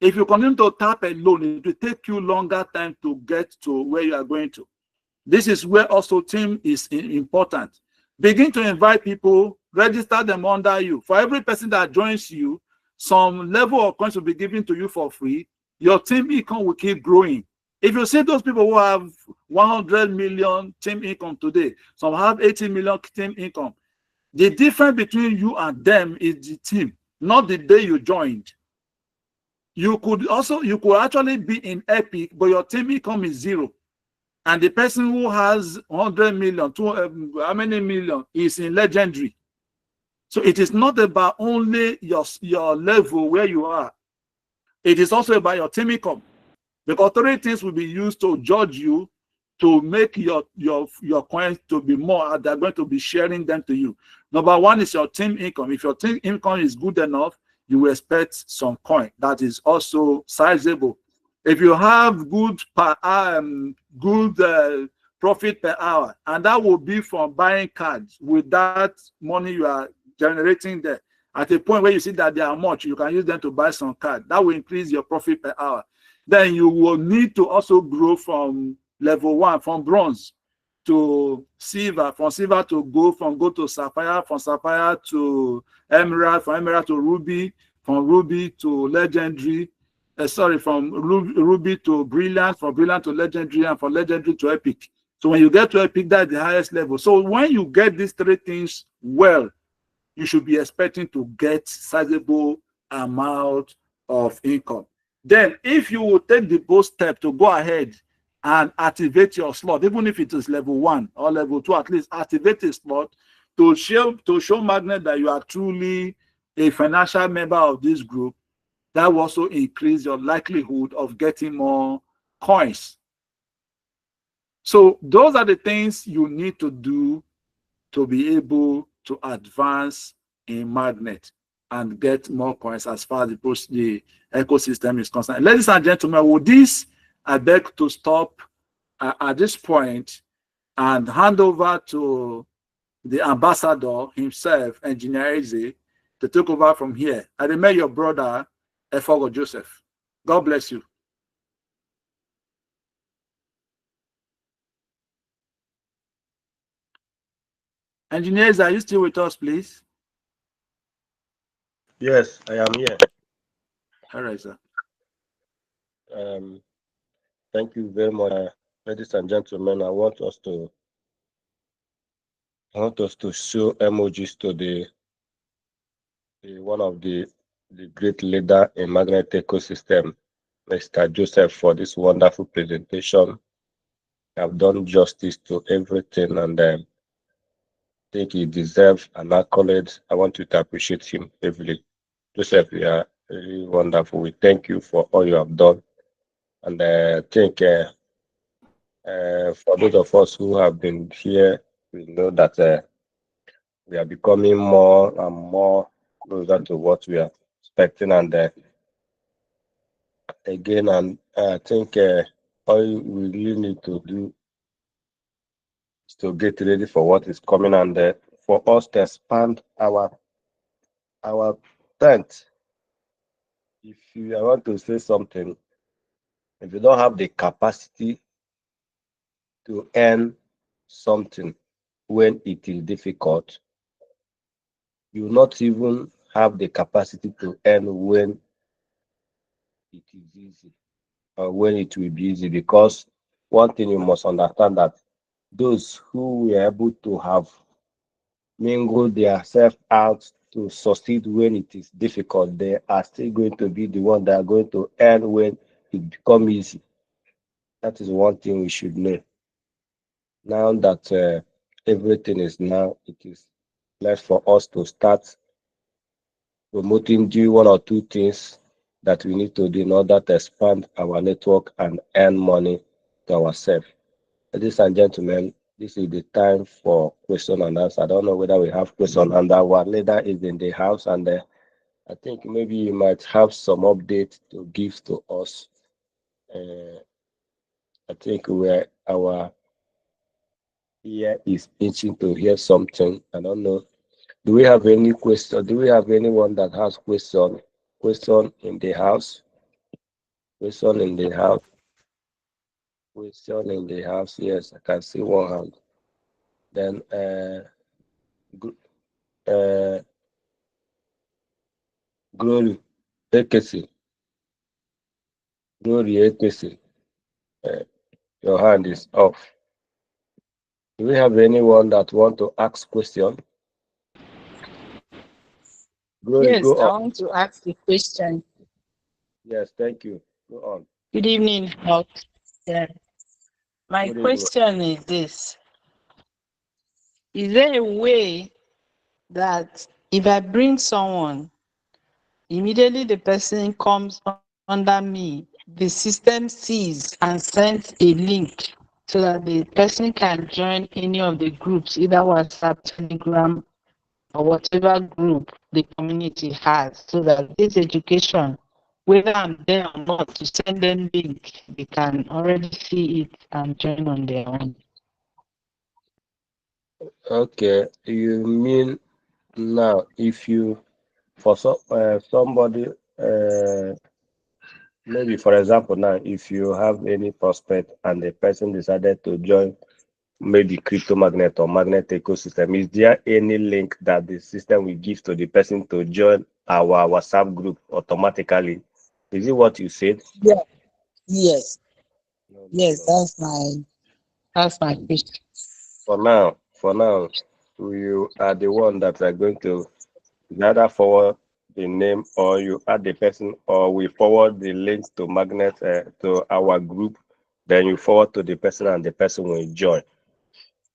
If you continue to tap alone, it will take you longer time to get to where you are going to. This is where also team is important. Begin to invite people, register them under you. For every person that joins you, some level of coins will be given to you for free. Your team income will keep growing. If you see those people who have 100 million team income today, some have 80 million team income, the difference between you and them is the team, not the day you joined. You could actually be in Epic, but your team income is 0. And the person who has 100 million, how many million, is in legendary. So it is not about only your level where you are. It is also about your team income. Because 3 things will be used to judge you to make your coins to be more. They're going to be sharing them to you. Number 1 is your team income. If your team income is good enough, you will expect some coin that is also sizable. If you have good profit per hour, and that will be from buying cards with that money you are generating there. At a point where you see that they are much, you can use them to buy some cards. That will increase your profit per hour. Then you will need to also grow from level 1, from bronze to silver, from silver to gold, from gold to sapphire, from sapphire to emerald, from emerald to ruby, from ruby to legendary, from ruby to brilliant, from brilliant to legendary, and from legendary to epic. So when you get to epic, that's the highest level. So when you get these 3 things well, you should be expecting to get sizable amount of income. Then if you will take the bold step to go ahead and activate your slot, even if it is level 1 or level 2, at least activate a slot to show Magnet that you are truly a financial member of this group, that will also increase your likelihood of getting more coins. So those are the things you need to do to be able to advance in Magnet and get more coins as far as the ecosystem is concerned. Ladies and gentlemen, with this, I beg to stop at this point and hand over to the ambassador himself, Engineer Eze, to take over from here. I remain your brother, Efogo Joseph. God bless you. Engineers, are you still with us, please? Yes, I am here. All right, sir. Thank you very much, ladies and gentlemen. I want us to show emojis to the one of the great leader in magnet ecosystem, Mr. Joseph, for this wonderful presentation. I've done justice to everything, and I think he deserves an accolade. I want you to appreciate him heavily. Joseph, you are really wonderful. We thank you for all you have done. And I think for those of us who have been here, we know that we are becoming more and more closer to what we are expecting. And again, and I think all we really need to do is to get ready for what is coming, and for us to expand our tent. If you I want to say something, if you don't have the capacity to earn something when it is difficult, you will not even have the capacity to earn when it is easy, or when it will be easy. Because one thing you must understand, that those who were able to have mingled themselves out to succeed when it is difficult, they are still going to be the one that are going to earn when it become easy. That is one thing we should know. Now that everything is now, it is left for us to start promoting, do one or two things that we need to do in order to expand our network and earn money to ourselves. Ladies and gentlemen, this is the time for question and answer. I don't know whether we have question, and our leader is in the house, and I think maybe you might have some update to give to us. I think our ear is itching to hear something. I don't know. Do we have any question? Do we have anyone that has question? Question in the house? Question in the house? Question in the house? Yes, I can see one hand. Then uh, Glory Ekesi. Glory Ekesi. Uh, your hand is off. Do we have anyone that want to ask question? Glory, Yes, go I on. want to ask a question. Yes, thank you. Go on. Good evening, Doc. Yeah. My Good evening. question is this. Is there a way that if I bring someone, immediately the person comes under me, the system sees and sends a link so that the person can join any of the groups, either WhatsApp, Telegram, or whatever group the community has, so that this education, whether I'm there or not, to send them link, they can already see it and join on their own. Okay, you mean now if you for somebody maybe for example now, if you have any prospect and the person decided to join maybe crypto magnet or magnet ecosystem, is there any link that the system will give to the person to join our WhatsApp group automatically? Is it what you said? Yeah. Yes. No, no, Yes, no. that's my question. For now, you are the one that are going to either forward the name, or you add the person, or we forward the link to magnet to our group. Then you forward to the person, and the person will join.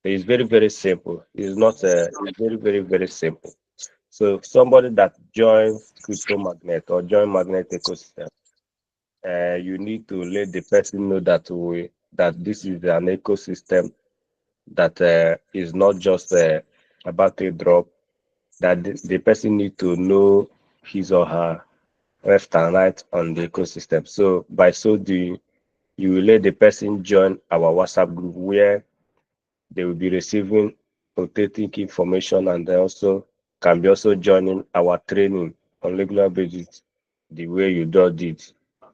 It's very, very simple. It's not it's very, very, very simple. So if somebody that joins crypto magnet or join magnet ecosystem, you need to let the person know that this is an ecosystem that is not just about a drop. That the person need to know his or her left and right on the ecosystem. So by so doing, you will let the person join our WhatsApp group, where they will be receiving authentic information, and they also can be also joining our training on regular basis the way you just did.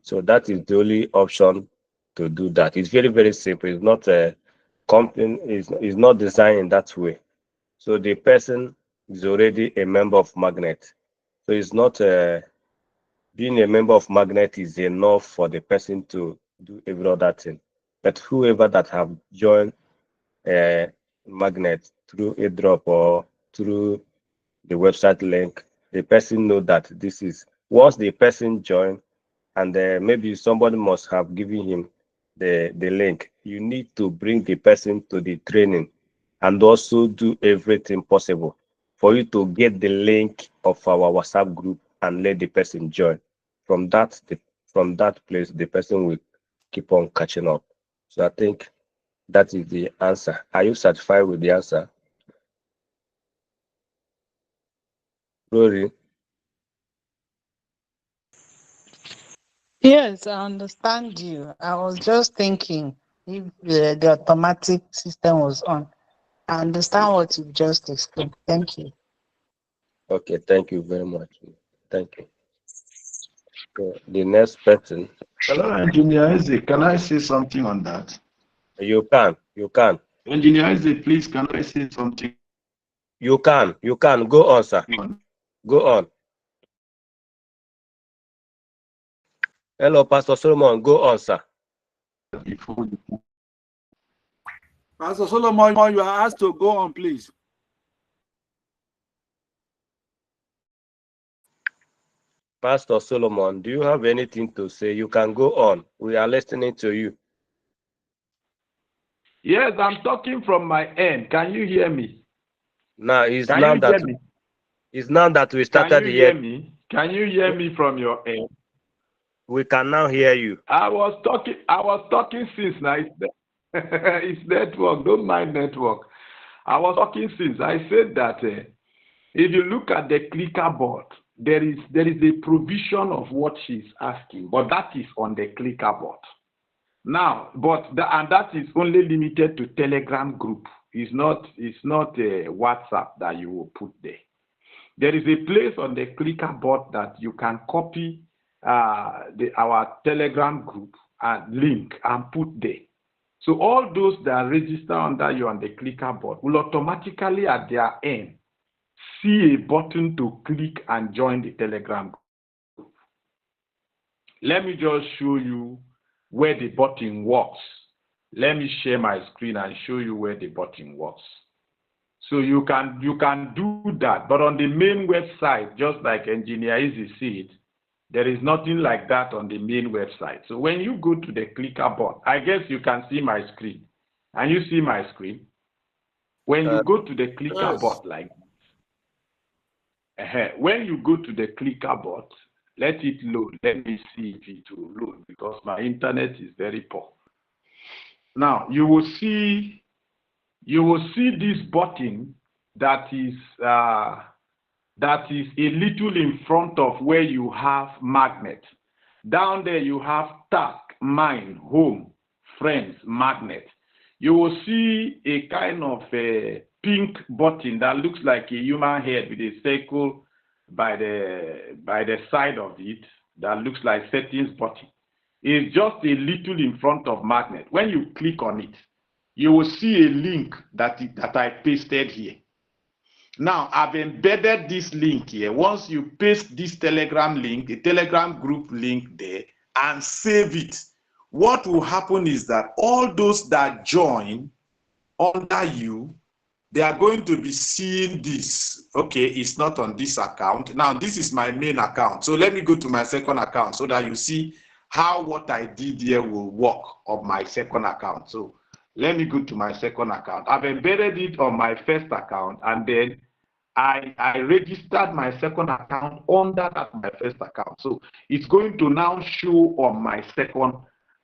So that is the only option to do that. It's very, very simple. It's not a company, is not designed in that way. So the person is already a member of Magnet. So it's not being a member of Magnet is enough for the person to do every other thing. But whoever that have joined Magnet through a drop or through the website link, the person know that this is once the person join, and maybe somebody must have given him the link. You need to bring the person to the training and also do everything possible for you to get the link of our WhatsApp group and let the person join. From that place, the person will keep on catching up. So I think that is the answer. Are you satisfied with the answer, Rory? Yes, I understand you. I was just thinking if the automatic system was on. I understand what you just explained. Thank you. Okay, thank you very much. Thank you. So the next person, Hello, Engineer Isaac. Can I say something on that? you can. Engineer Isaac, please, can I say something You can. Go on, sir. on Go on. Hello, Pastor Solomon. Go on, sir. before you Pastor Solomon, you are asked to go on, please. Pastor Solomon, do you have anything to say? You can go on. We are listening to you. Yes, I'm talking from my end. Can you hear me? Now it's Can now you that hear me? it's now that we Can started you here. hear me? Can you hear me from your end? We can now hear you. I was talking since now. It's network. Don't mind network. I was talking since. I said that if you look at the clicker board, there is a provision of what she's asking, but that is on the clicker board. Now, and that is only limited to Telegram group. It's not a WhatsApp that you will put there. There is a place on the clicker board that you can copy our Telegram group and link and put there. So all those that register under you on the clicker board will automatically at their end see a button to click and join the Telegram group. Let me just show you where the button works. Let me share my screen and show you where the button works. So you can do that, but on the main website, just like Engineer Easy said, there is nothing like that on the main website. So when you go to the clicker board, I guess you can see my screen. And you see my screen? When you go to the clicker yes. board like when you go to the clicker board, let it load. Let me see if it will load because my internet is very poor. Now you will see this button that is a little in front of where you have magnet. Down there you have task, mine, home, friends, magnet. You will see a kind of a pink button that looks like a human head with a circle by the side of it that looks like settings button. It's just a little in front of magnet. When you click on it, you will see a link that I pasted here. Now, I've embedded this link here. Once you paste this Telegram link, the Telegram group link there, and save it, what will happen is that all those that join under you, they are going to be seeing this. Okay, it's not on this account. Now, this is my main account. So let me go to my second account so that you see how what I did here will work on my second account. So let me go to my second account. I've embedded it on my first account, and then I registered my second account under that my first account. So it's going to now show on my second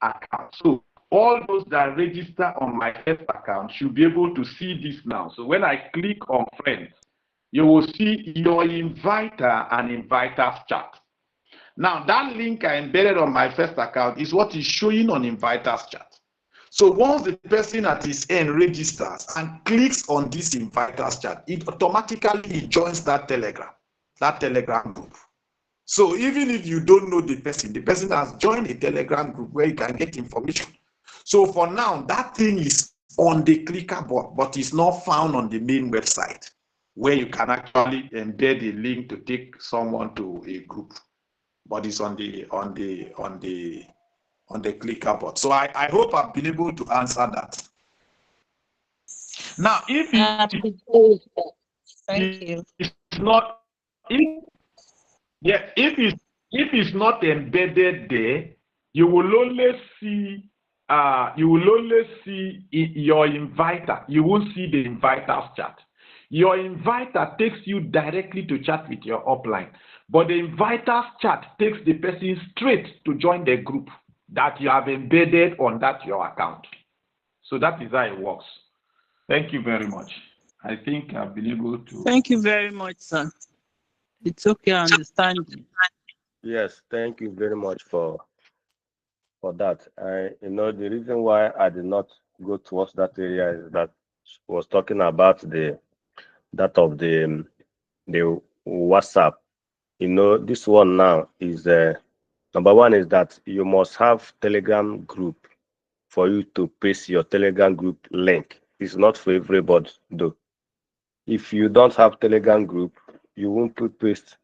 account. So all those that register on my first account should be able to see this now. So when I click on friends, you will see your inviter and inviters chat. Now that link I embedded on my first account is what is showing on inviters chat. So once the person at his end registers and clicks on this inviters chat, it automatically joins that Telegram group. So even if you don't know the person has joined a Telegram group where you can get information. So for now, that thing is on the clicker board, but it's not found on the main website where you can actually embed a link to take someone to a group. But it's on the clicker board. So I hope I've been able to answer that. Now, if Thank you. it's not, if it's not embedded there, you will only see your inviter. You won't see the inviter's chat. Your inviter takes you directly to chat with your upline, but the inviter's chat takes the person straight to join the group that you have embedded on that your account. So that is how it works. Thank you very much. I think I've been able to. Thank you very much, sir. It's okay, I understand. Yes, thank you very much for that. The reason why I did not go towards that area is that I was talking about the WhatsApp. This one now is number one is that you must have Telegram group for you to paste your Telegram group link. It's not for everybody though. If you don't have Telegram group, you won't paste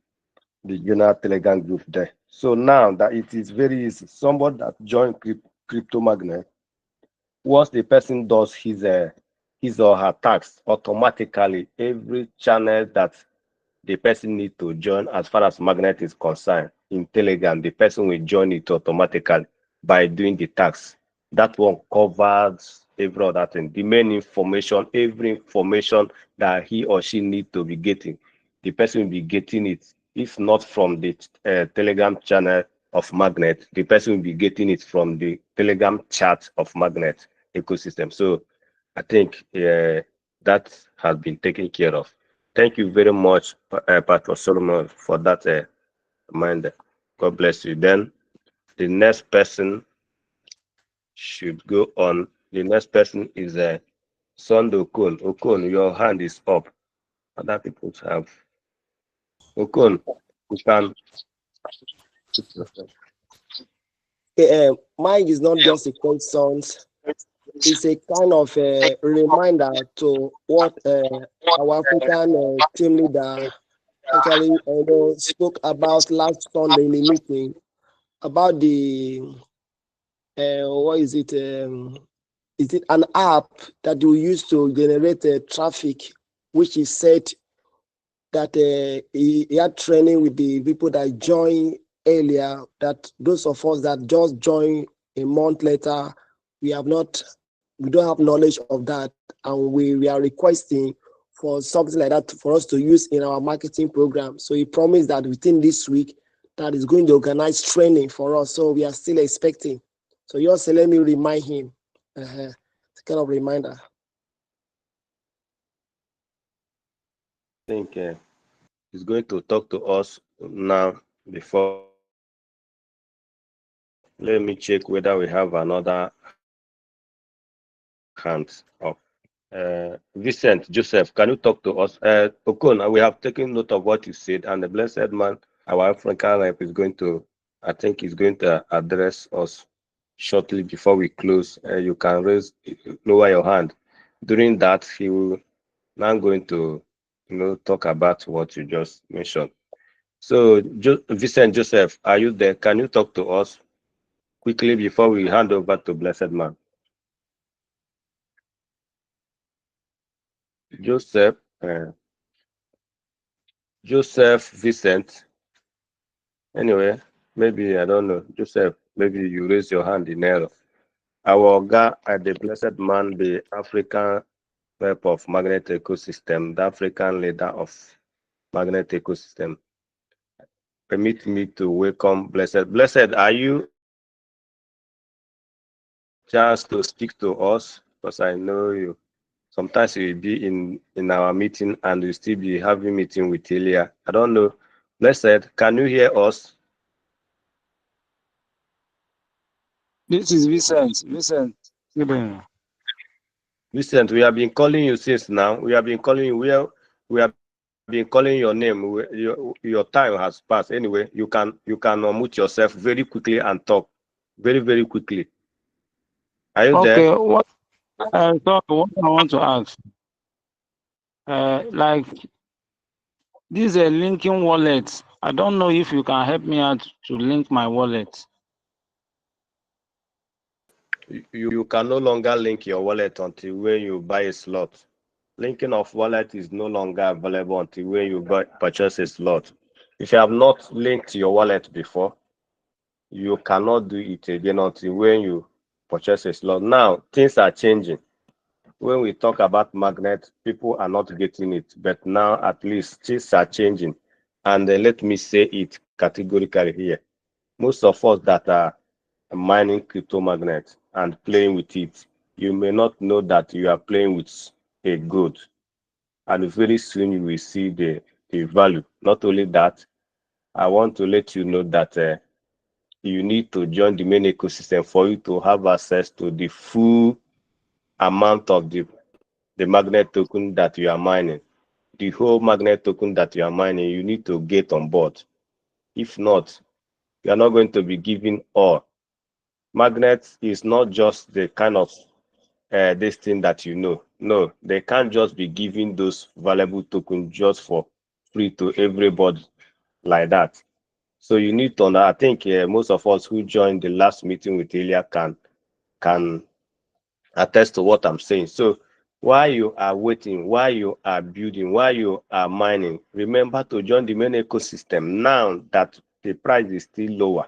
the general Telegram group there. So now that it is very easy, somebody that joined Crypto Magnet, once the person does his or her tax, automatically every channel that the person needs to join as far as Magnet is concerned in Telegram, the person will join it automatically by doing the tax. That one covers every other thing. The main information, every information that he or she needs to be getting, the person will be getting it. If not from the Telegram channel of Magnet, the person will be getting it from the Telegram chat of Magnet ecosystem. So I think that has been taken care of. Thank you very much, Pastor Solomon, for that reminder. God bless you. Then the next person should go on. The next person is Sunday Okon. Okon, your hand is up. Other people have. Okon, you can. Mine is not just a question. It's a kind of a reminder to what our African team leader actually spoke about last Sunday in the meeting about the what is it? Is it an app that you use to generate traffic, which is said that he had training with the people that joined earlier, that those of us that just joined a month later, we don't have knowledge of that, and we are requesting for something like that for us to use in our marketing program. So he promised that within this week that is going to organize training for us. So we are still expecting. So you also let me remind him. It's kind of reminder. I think he's going to talk to us now. Before, let me check whether we have another hand up. Vincent Joseph, can you talk to us? Okon, we have taken note of what you said, and the blessed man, our African rep, is going to, I think he's going to address us shortly before we close. You can lower your hand. During that, he will now going to talk about what you just mentioned. So Vincent Joseph, are you there? Can you talk to us quickly before we hand over to blessed man? Joseph Vincent. Anyway, maybe I don't know. Joseph, maybe you raise your hand in error. Our guy at the blessed man, the African rep of Magnet Ecosystem, the African leader of Magnet Ecosystem. Permit me to welcome Blessed. Blessed, are you chance to speak to us? Because I know you. Sometimes you will be in our meeting and you still be having meeting with Ilya. I don't know. Blessed, can you hear us? This is Vincent. Vincent, we have been calling you since now. We have been calling you. We have been calling your name. Your time has passed. Anyway, you can unmute yourself very quickly and talk very, very quickly. Are you there? Okay, so what I want to ask, like this is a linking wallet. I don't know if you can help me out to link my wallet. You can no longer link your wallet until when you buy a slot. Linking of wallet is no longer available until when you purchase a slot. If you have not linked your wallet before, you cannot do it again until when you purchase a slot. Now, things are changing. When we talk about magnet, people are not getting it, but now at least things are changing. And let me say it categorically here. Most of us that are mining crypto magnets and playing with it, you may not know that you are playing with a good. And very soon you will see the value. Not only that, I want to let you know that you need to join the main ecosystem for you to have access to the full amount of the magnet token that you are mining. The whole magnet token that you are mining, you need to get on board. If not, you are not going to be given all. Magnet is not just the kind of this thing that you know. No, they can't just be giving those valuable tokens just for free to everybody like that. So you need to know. I think most of us who joined the last meeting with Ilya can attest to what I'm saying. So while you are waiting, while you are building, while you are mining, remember to join the main ecosystem now that the price is still lower,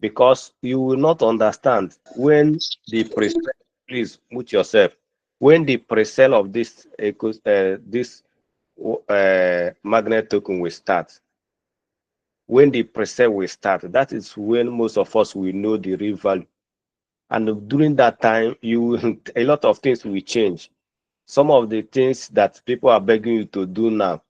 because you will not understand when the pre-sale, please mute yourself, when the pre-sale of this magnet token will start. When the pre-sale will start, that is when most of us will know the real value. And during that time, a lot of things will change. Some of the things that people are begging you to do now,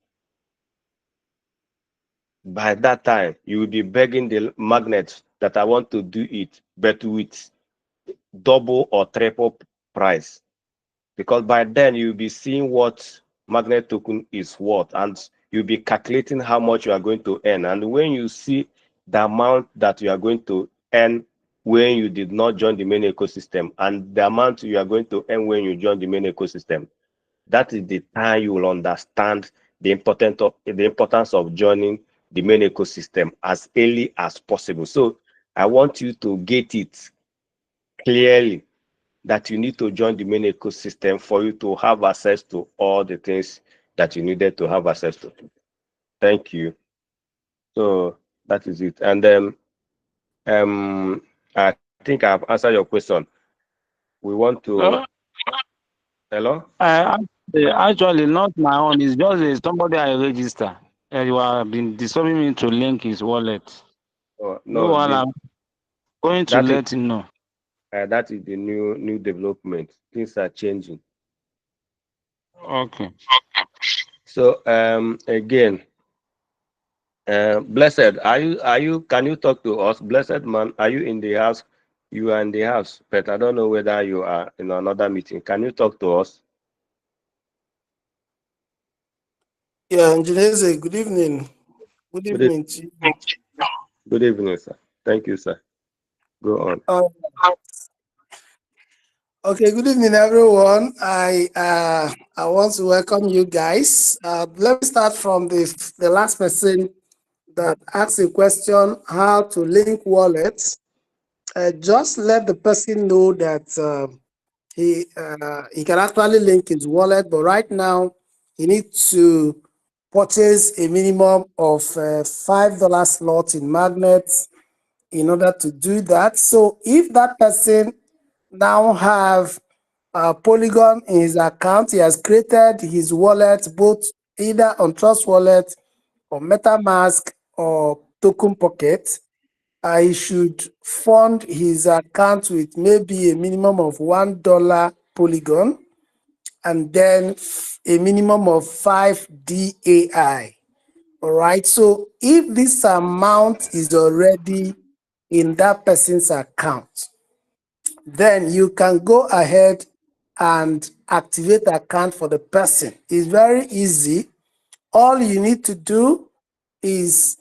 by that time, you will be begging the magnet that I want to do it, but with double or triple price. Because by then, you'll be seeing what magnet token is worth, and you'll be calculating how much you are going to earn. And when you see the amount that you are going to earn when you did not join the main ecosystem, and the amount you are going to earn when you join the main ecosystem, that is the time you will understand the importance of joining the main ecosystem as early as possible. So I want you to get it clearly that you need to join the main ecosystem for you to have access to all the things that you needed to have access to. Thank you. So that is it. And then I think I've answered your question. We want to hello? Actually, not my own. It's just somebody I register. You have been disturbing me to link his wallet. No, I'm going to let him know. That is the new development. Things are changing. Okay. So again, Blessed, are you can you talk to us? Blessed man, are you in the house? You are in the house, but I don't know whether you are in another meeting. Can you talk to us? Yeah, Angelese, good evening. Good evening to you. Good evening, sir. Thank you, sir. Go on. Okay, good evening, everyone. I want to welcome you guys. Let me start from the last person that asked a question, how to link wallets. Just let the person know that he can actually link his wallet, but right now he needs to purchase a minimum of $5 slot in magnets in order to do that. So if that person now have Polygon in his account, he has created his wallet both either on Trust Wallet or MetaMask or Token Pocket. He should fund his account with maybe a minimum of $1 Polygon and then a minimum of 5 DAI. All right. So if this amount is already in that person's account, then you can go ahead and activate the account for the person. It's very easy. All you need to do is,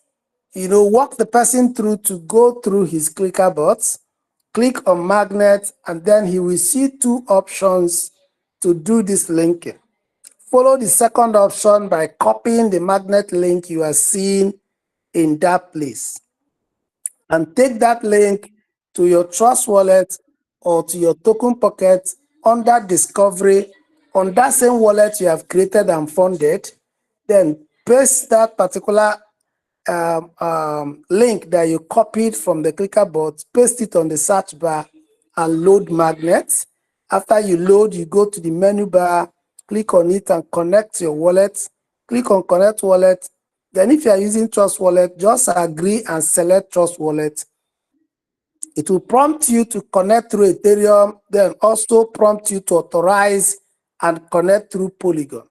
walk the person through to go through his ClickerBot, click on magnet, and then he will see two options to do this linking. Follow the second option by copying the magnet link you are seeing in that place, and take that link to your Trust Wallet or to your Token Pocket under Discovery on that same wallet you have created and funded. Then paste that particular link that you copied from the ClickerBot, paste it on the search bar and load magnets. After you load, you go to the menu bar, click on it and connect your wallet. Click on Connect Wallet. Then if you are using Trust Wallet, just agree and select Trust Wallet. It will prompt you to connect through Ethereum, then also prompt you to authorize and connect through Polygon.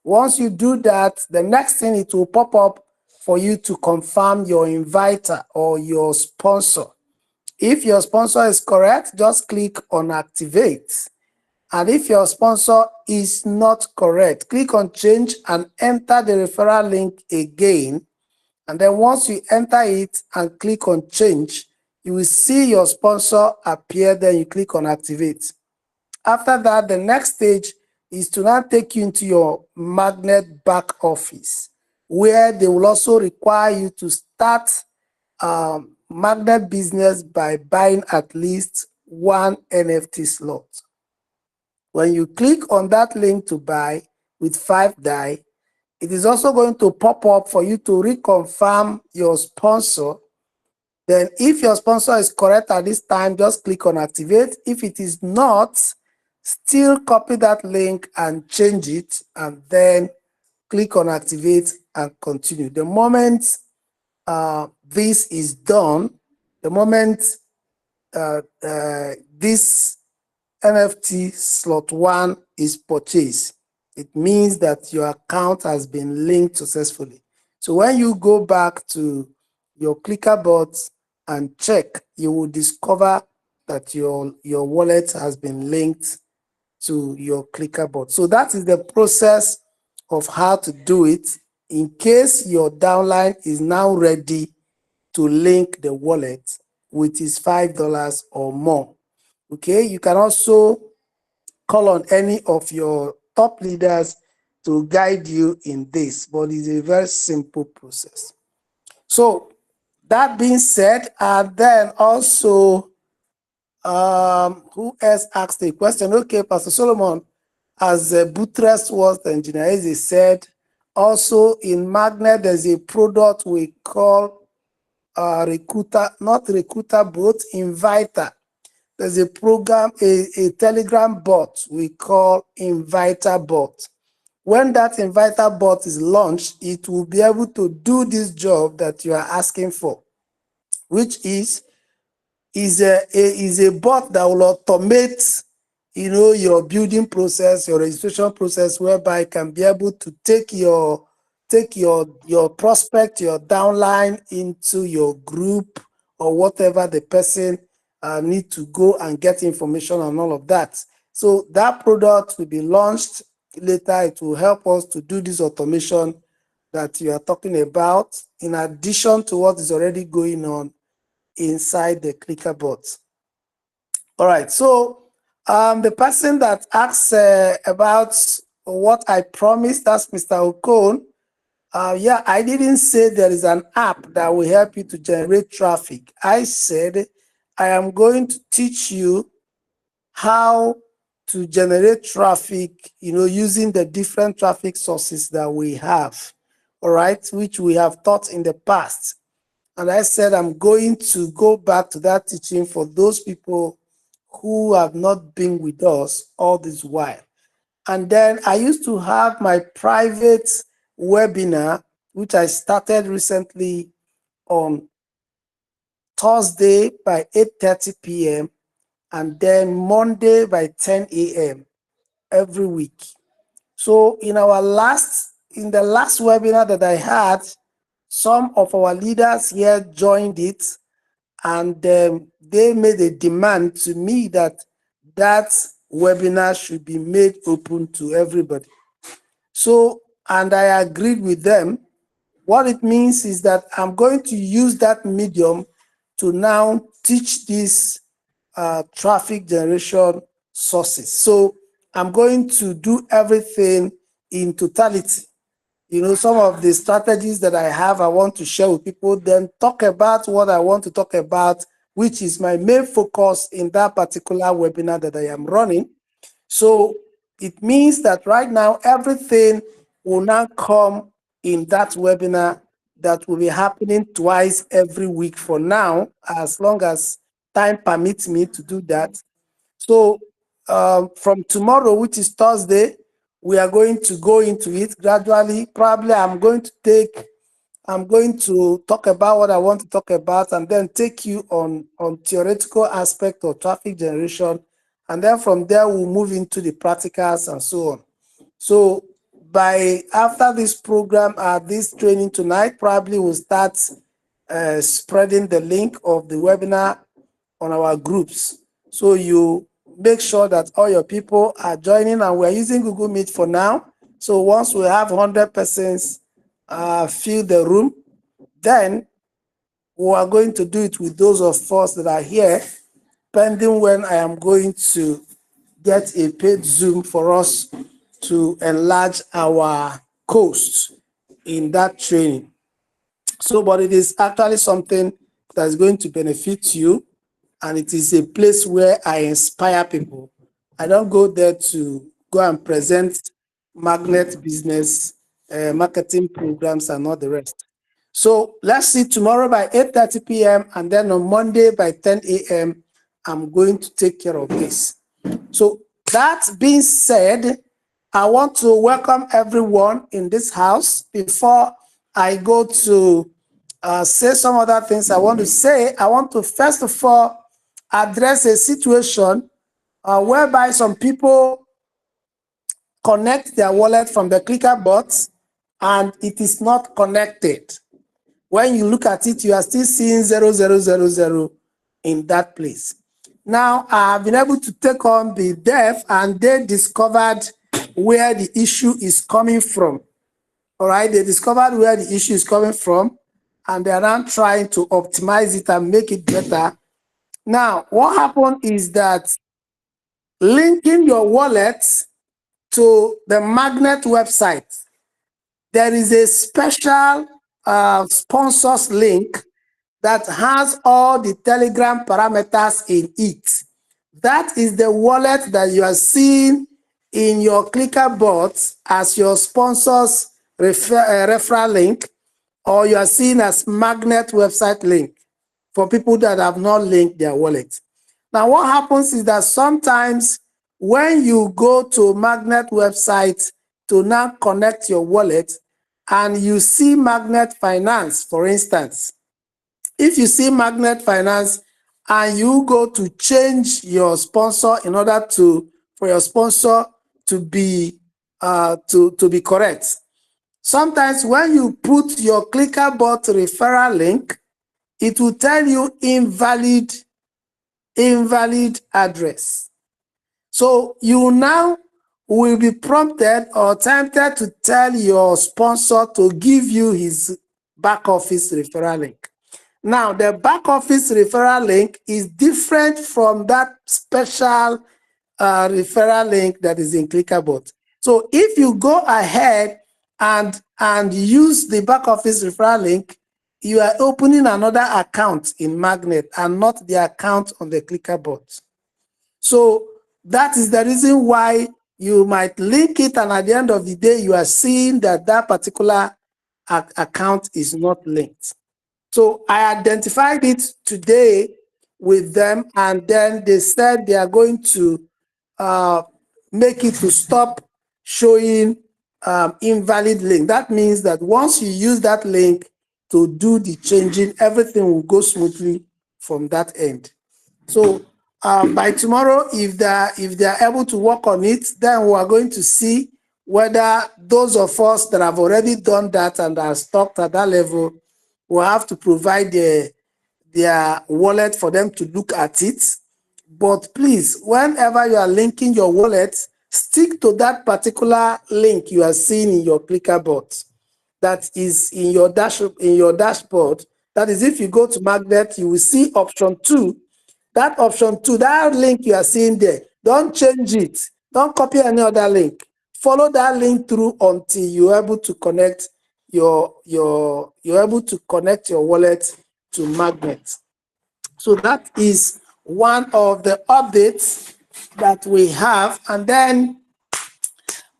Once you do that, the next thing it will pop up for you to confirm your inviter or your sponsor. If your sponsor is correct, just click on Activate. And if your sponsor is not correct, click on Change and enter the referral link again. And then once you enter it and click on Change, you will see your sponsor appear. Then you click on Activate. After that, the next stage is to now take you into your magnet back office, where they will also require you to start magnet business by buying at least one NFT slot. When you click on that link to buy with 5 DAI, it is also going to pop up for you to reconfirm your sponsor. Then if your sponsor is correct at this time, just click on Activate. If it is not, still copy that link and change it, and then click on Activate and continue. The moment this is done, the moment this NFT slot 1 is purchased, it means that your account has been linked successfully. So when you go back to your ClickerBot and check, you will discover that your wallet has been linked to your ClickerBot. So that is the process of how to do it in case your downline is now ready to link the wallet with its $5 or more. Okay, you can also call on any of your top leaders to guide you in this, but it's a very simple process. So that being said, and then also, who else asked a question? Okay, Pastor Solomon, as a buttress was the engineer, as he said, also in Magnet, there's a product we call Recruiter, not Recruiter, but Inviter. There's a program, a Telegram bot we call Inviter Bot. When that Inviter Bot is launched, it will be able to do this job that you are asking for, which is a bot that will automate, your building process, your registration process, whereby it can be able to take your prospect, your downline into your group or whatever the person need to go and get information and all of that. So that product will be launched later. It will help us to do this automation that you are talking about, in addition to what is already going on inside the ClickerBot. All right, so the person that asks about what I promised, that's Mr. Okon. Yeah, I didn't say there is an app that will help you to generate traffic. I said I am going to teach you how to generate traffic, using the different traffic sources that we have, all right, which we have taught in the past. And I said I'm going to go back to that teaching for those people who have not been with us all this while. And then I used to have my private webinar, which I started recently on Thursday by 8:30 p.m. and then Monday by 10 a.m. every week. So in the last webinar that I had, some of our leaders here joined it, and they made a demand to me that that webinar should be made open to everybody. So and I agreed with them. What it means is that I'm going to use that medium to now teach these traffic generation sources. So I'm going to do everything in totality. You know, some of the strategies that I have, I want to share with people, then talk about what I want to talk about, which is my main focus in that particular webinar that I am running. So it means that right now, everything will now come in that webinar that will be happening twice every week for now, as long as time permits me to do that. So from tomorrow, which is Thursday, we are going to go into it gradually. Probably I'm going to talk about what I want to talk about and then take you on theoretical aspect of traffic generation. And then from there, we'll move into the practicals and so on. So after this program, this training tonight, probably we'll start spreading the link of the webinar on our groups. So you make sure that all your people are joining, and we're using Google Meet for now. So once we have 100 persons fill the room, then we are going to do it with those of us that are here, pending when I am going to get a paid Zoom for us to enlarge our costs in that training. So, but it is actually something that is going to benefit you, and it is a place where I inspire people. I don't go there to go and present magnet business, marketing programs, and all the rest. So let's see tomorrow by 8:30 p.m. and then on Monday by 10 a.m. I'm going to take care of this. So that being said, I want to welcome everyone in this house. Before I go to say some other things I want to say, I want to first of all address a situation whereby some people connect their wallet from the clicker bots and it is not connected. When you look at it, you are still seeing 0000 in that place. Now, I've been able to take on the dev, and they discovered where the issue is coming from. All right, they discovered where the issue is coming from, and they are now trying to optimize it and make it better. Now, what happened is that linking your wallet to the Magnet website, there is a special sponsors link that has all the Telegram parameters in it. That is the wallet that you are seeing in your clicker bot as your sponsors referral link, or you are seeing as Magnet website link for people that have not linked their wallet. Now, what happens is that sometimes when you go to Magnet website to now connect your wallet and you see Magnet Finance, for instance, if you see Magnet Finance and you go to change your sponsor in order for your sponsor to be correct, sometimes when you put your ClickerBot referral link, it will tell you invalid address. So you now will be prompted or tempted to tell your sponsor to give you his back office referral link. Now, the back office referral link is different from that special referral link that is in ClickerBot. So if you go ahead and use the back office referral link, you are opening another account in Magnet and not the account on the ClickerBot. So that is the reason why you might link it, and at the end of the day, you are seeing that that particular account is not linked. So I identified it today with them, and then they said they are going to make it to stop showing invalid link. That means that once you use that link to do the changing, everything will go smoothly from that end. So by tomorrow, if they're able to work on it, then we are going to see whether those of us that have already done that and are stuck at that level will have to provide their wallet for them to look at it. But please, whenever you are linking your wallet, Stick to that particular link you are seeing in your ClickerBot that is in your dashboard. That is, if you go to Magnet, you will see option 2. That option 2, that link you are seeing there, don't change it. Don't copy any other link. Follow that link through until you're able to connect you're able to connect your wallet to Magnet. So that is one of the updates that we have. And then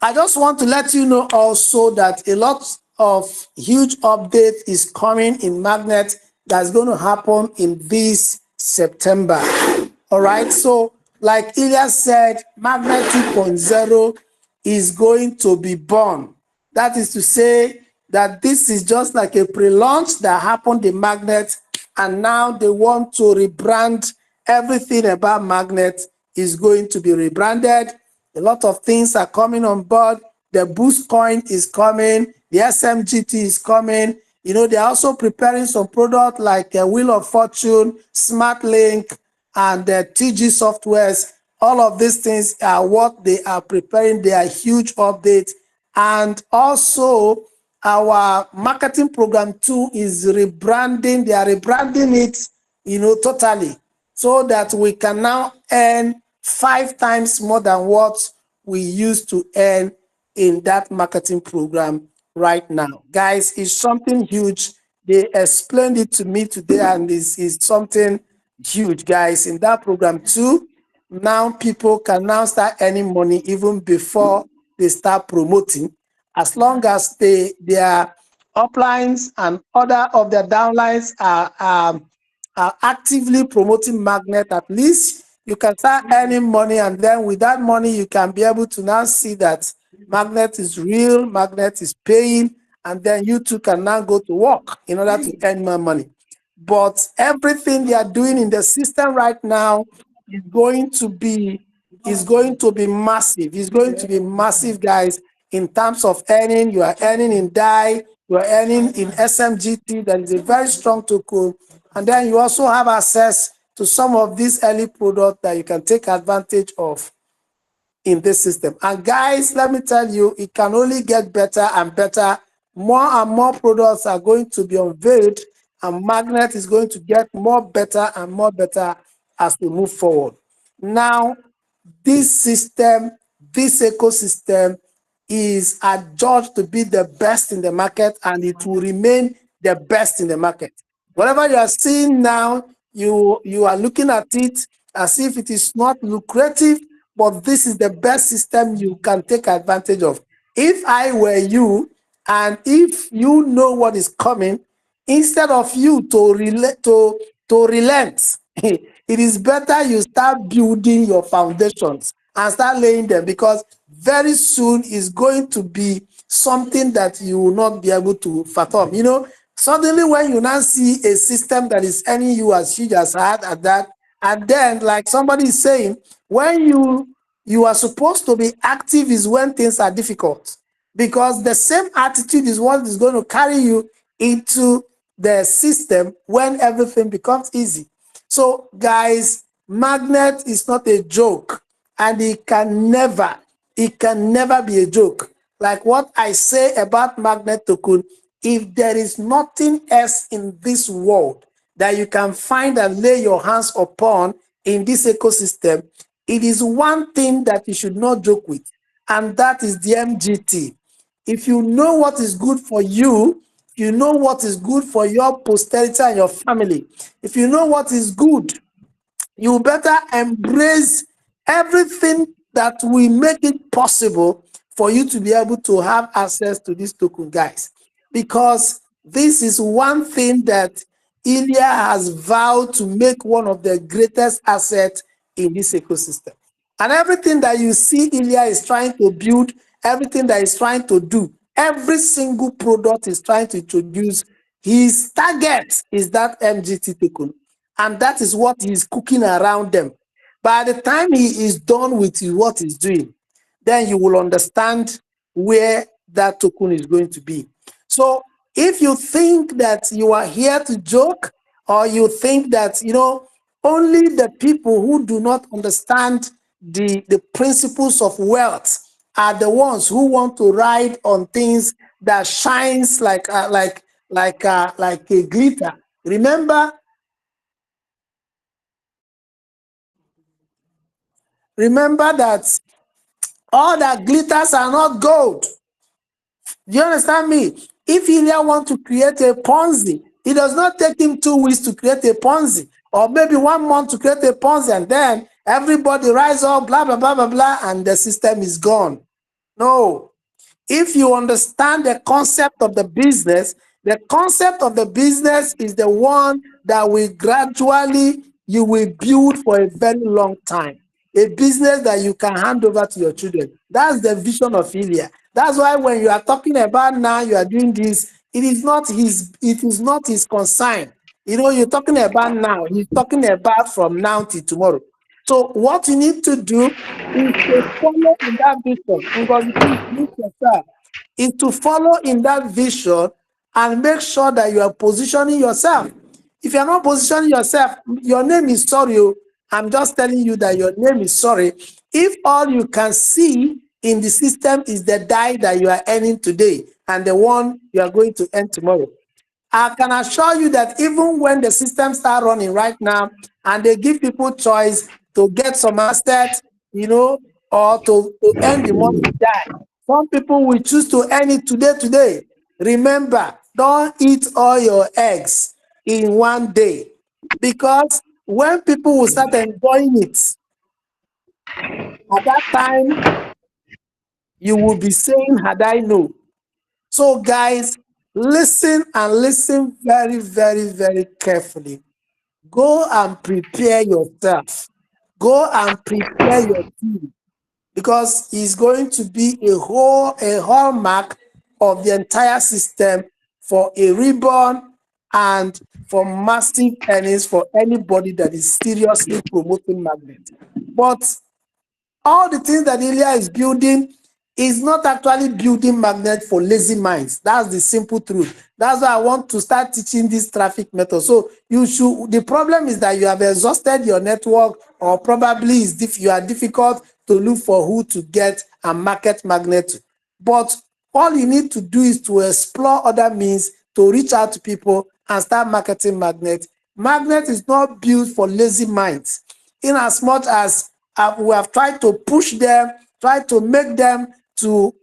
I just want to let you know also that a lot of huge update is coming in Magnet that's going to happen in this September. All right. So like Ilya said, Magnet 2.0 is going to be born. That is to say that this is just like a pre-launch that happened in Magnet, and now they want to rebrand everything about Magnet is going to be rebranded. A lot of things are coming on board. The Boost coin is coming. The SMGT is coming. You know, they're also preparing some product like Wheel of Fortune, SmartLink, and TG Softwares. All of these things are what they are preparing. They are huge updates. And also, our marketing program 2 is rebranding. They are rebranding it, you know, totally, so that we can now earn 5 times more than what we used to earn in that marketing program right now. Guys, it's something huge. They explained it to me today, and this is something huge, guys. In that program 2, now people can now start earning money even before they start promoting, as long as their uplines and other of their downlines are actively promoting Magnet. At least you can start earning money, and then with that money you can be able to now see that Magnet is real, Magnet is paying, and then you too can now go to work in order to earn more money. But everything they are doing in the system right now is going to be massive. It's going to be massive, guys. In terms of earning, you are earning in DAI, you are earning in SMGT. That is a very strong token. And then you also have access to some of these early products that you can take advantage of in this system. And guys, let me tell you, it can only get better and better. More and more products are going to be unveiled, and Magnet is going to get more better and more better as we move forward. Now, this system, this ecosystem is adjudged to be the best in the market, and it will remain the best in the market. Whatever you are seeing now, you are looking at it as if it is not lucrative, but this is the best system you can take advantage of. If I were you, and if you know what is coming, instead of you to relent, it is better you start building your foundations and start laying them, because very soon is going to be something that you will not be able to fathom. You know, suddenly when you now see a system that is earning you as huge as hard at that, and then like somebody is saying, when you are supposed to be active is when things are difficult, because the same attitude is what is going to carry you into the system when everything becomes easy. So guys, Magnet is not a joke, and it can never be a joke. Like what I say about Magnet token, if there is nothing else in this world that you can find and lay your hands upon in this ecosystem, it is one thing that you should not joke with, and that is the MGT. If you know what is good for you, you know what is good for your posterity and your family, if you know what is good, you better embrace everything that will make it possible for you to be able to have access to this token, guys. Because this is one thing that Ilya has vowed to make one of the greatest assets in this ecosystem. And everything that you see Ilya is trying to build, everything that he's trying to do, every single product he's trying to introduce, his target is that MGT token. And that is what he's cooking around them. By the time he is done with what he's doing, then you will understand where that token is going to be. So if you think that you are here to joke, or you think that, you know, only the people who do not understand the principles of wealth are the ones who want to ride on things that shines like a glitter. Remember that all that glitters are not gold. Do you understand me? If Ilya wants to create a Ponzi, it does not take him 2 weeks to create a Ponzi, or maybe 1 month to create a Ponzi, and then everybody rise up, blah, blah, blah, blah, blah, and the system is gone. No. If you understand the concept of the business is the one that will gradually, you will build for a very long time. A business that you can hand over to your children. That's the vision of Ilya. That's why when you are talking about now, you are doing this, it is not his concern. You know, you're talking about now. He's talking about from now till tomorrow. So what you need to do is to follow in that vision. Is to follow in that vision and make sure that you are positioning yourself. If you're not positioning yourself, your name is sorry. I'm just telling you that your name is sorry. If all you can see in the system is the die that you are earning today and the one you are going to earn tomorrow, I can assure you that even when the system start running right now and they give people choice to get some assets, you know, or to earn the money die, some people will choose to earn it today. Remember, don't eat all your eggs in one day, because when people will start enjoying it, at that time, you will be saying, had I known. So guys, listen and listen very, very, very carefully. Go and prepare yourself. Go and prepare your team, because it's going to be a hallmark of the entire system for a rebound and for massive earnings for anybody that is seriously promoting magnet. But all the things that Ilya is building is not actually building magnet for lazy minds. That's the simple truth. That's why I want to start teaching this traffic method. So the problem is that you have exhausted your network, or probably you are difficult to look for who to get and market magnet to. But all you need to do is to explore other means to reach out to people and start marketing magnet. Magnet is not built for lazy minds. In as much as we have tried to push them, try to make them to,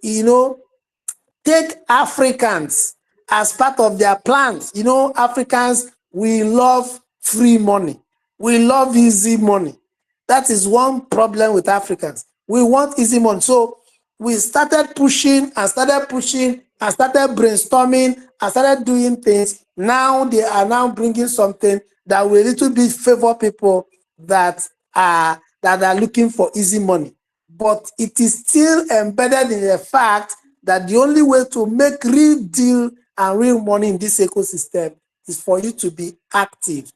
take Africans as part of their plans. Africans, we love free money. We love easy money. That is one problem with Africans. We want easy money. So we started pushing and started brainstorming and started doing things. Now they are now bringing something that will a little bit favor people that are looking for easy money. But it is still embedded in the fact that the only way to make real deal and real money in this ecosystem is for you to be active.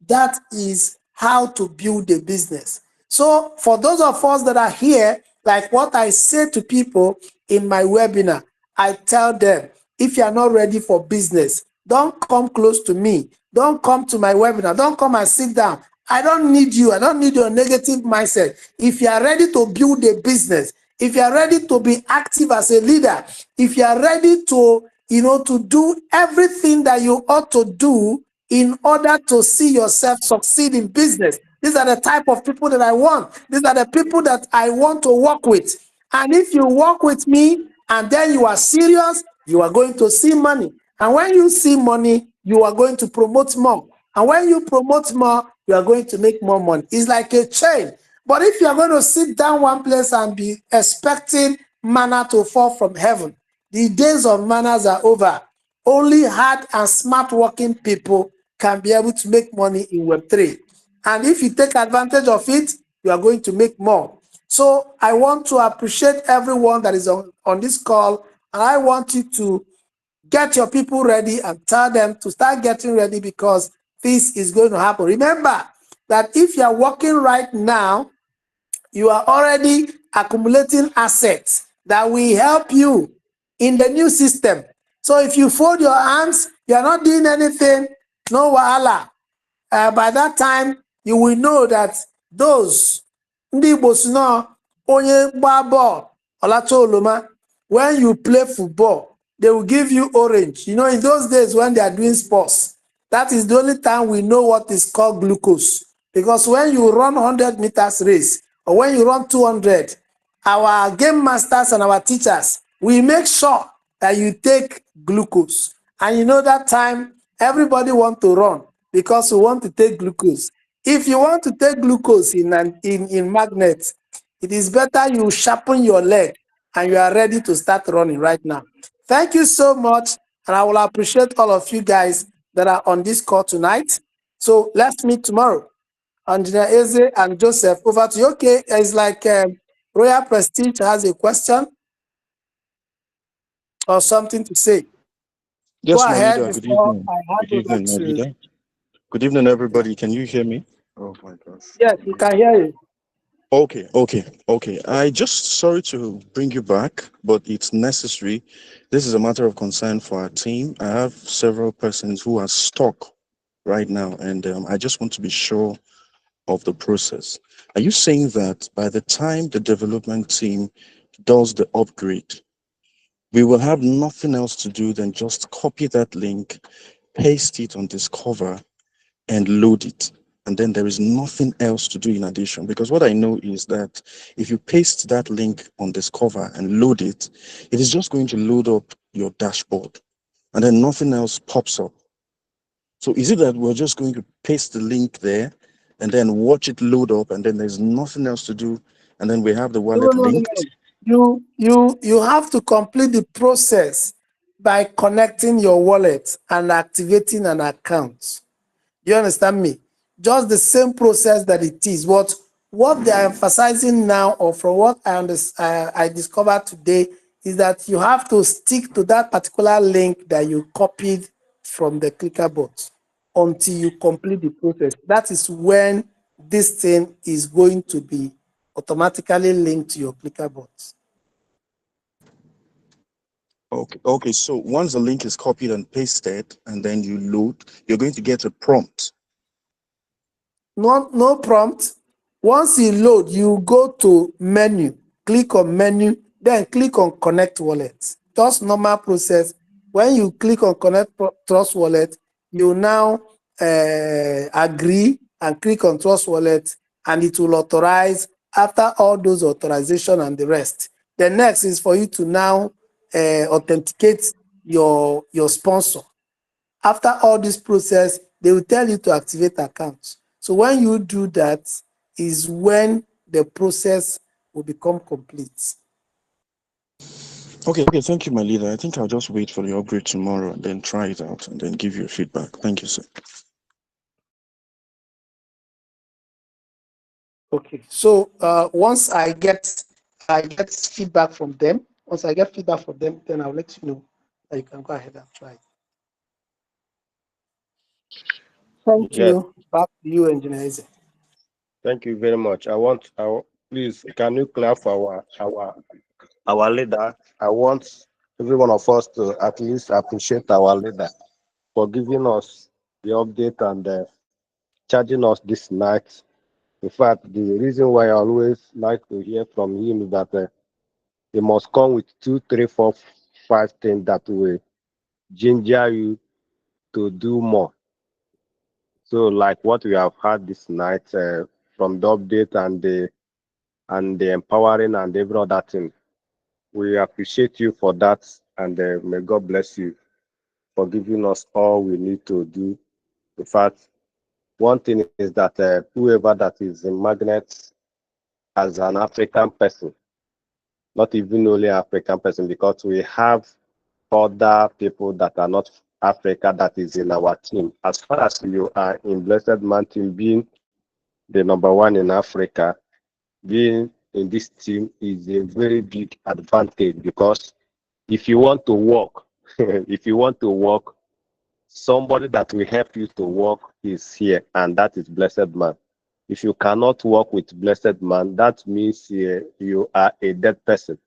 That is how to build a business. So for those of us that are here, like what I say to people in my webinar, I tell them, if you are not ready for business, don't come close to me. Don't come to my webinar. Don't come and sit down. I don't need you. I don't need your negative mindset. If you are ready to build a business, if you are ready to be active as a leader, if you are ready to, to do everything that you ought to do in order to see yourself succeed in business, these are the type of people that I want. These are the people that I want to work with. And if you work with me and then you are serious, you are going to see money. And when you see money, you are going to promote more. And when you promote more, you are going to make more money. It's like a chain. But if you are going to sit down one place and be expecting manna to fall from heaven, the days of manners are over. Only hard and smart working people can be able to make money in Web3. And if you take advantage of it, you are going to make more. So I want to appreciate everyone that is on this call. And I want you to get your people ready and tell them to start getting ready, because this is going to happen. Remember that if you are working right now, you are already accumulating assets that will help you in the new system. So if you fold your hands, you are not doing anything, no wahala. By that time, you will know that those Ndị Igbo si na onye gbaa ball ọlacha oloma. When you play football, they will give you orange. You know, in those days when they are doing sports, that is the only time we know what is called glucose. Because when you run 100 meters race, or when you run 200, our game masters and our teachers, we make sure that you take glucose. And you know that time, everybody want to run because we want to take glucose. If you want to take glucose in magnet, it is better you sharpen your leg and you are ready to start running right now. Thank you so much, and I will appreciate all of you guys that are on this call tonight. So let's meet tomorrow. Engineer Eze and Joseph, over to you. Okay, it's like Royal Prestige has a question or something to say. Yes, Go my ahead leader. Good before evening. I hand Good over evening, my to. leader. Good evening, everybody. Can you hear me? Oh my gosh. Yes, we can hear you. Okay. I just sorry to bring you back, but it's necessary. This is a matter of concern for our team. I have several persons who are stuck right now, and I just want to be sure of the process. Are you saying that by the time the development team does the upgrade, we will have nothing else to do than just copy that link, paste it on Discover, and load it? And then there is nothing else to do in addition. Because what I know is that if you paste that link on Discover and load it, it is just going to load up your dashboard, and then nothing else pops up. So is it that we're just going to paste the link there and then watch it load up, and then there's nothing else to do, and then we have the wallet linked? You have to complete the process by connecting your wallet and activating an account. You understand me? Just the same process that it is. What they are emphasizing now, or from what I discovered today, is that you have to stick to that particular link that you copied from the ClickerBot until you complete the process. That is when this thing is going to be automatically linked to your ClickerBot. Okay. So once the link is copied and pasted, and then you load, you're going to get a prompt. No prompt. Once you load, you go to menu, click on menu, then click on connect wallet. Just normal process. When you click on connect Trust Wallet, you now agree and click on Trust Wallet, and it will authorize. After all those authorization and the rest, the next is for you to now authenticate your sponsor. After all this process, they will tell you to activate accounts. So when you do that is when the process will become complete. Okay, thank you, my leader. I think I'll just wait for the upgrade tomorrow and then try it out and then give you feedback. Thank you, sir. Okay, so once I get feedback from them, then I'll let you know that you can go ahead and try it. Thank you. Back to you, Engineer Eze. Thank you very much. Please, can you clap for our leader? I want every one of us to at least appreciate our leader for giving us the update and charging us this night. In fact, the reason why I always like to hear from him is that he must come with 2, 3, 4, 5 things that will ginger you to do more. So, like what we have had this night from the update and the empowering and every other thing, we appreciate you for that, and may God bless you for giving us all we need to do. In fact, one thing is that whoever that is in Magnet as an African person, not even only African person, because we have other people that are not Africa that is in our team. As far as you are in Blessed Man team, being the number one in Africa, being in this team is a very big advantage, because if you want to work, somebody that will help you to work is here, and that is Blessed Man. If you cannot work with Blessed Man, that means you are a dead person,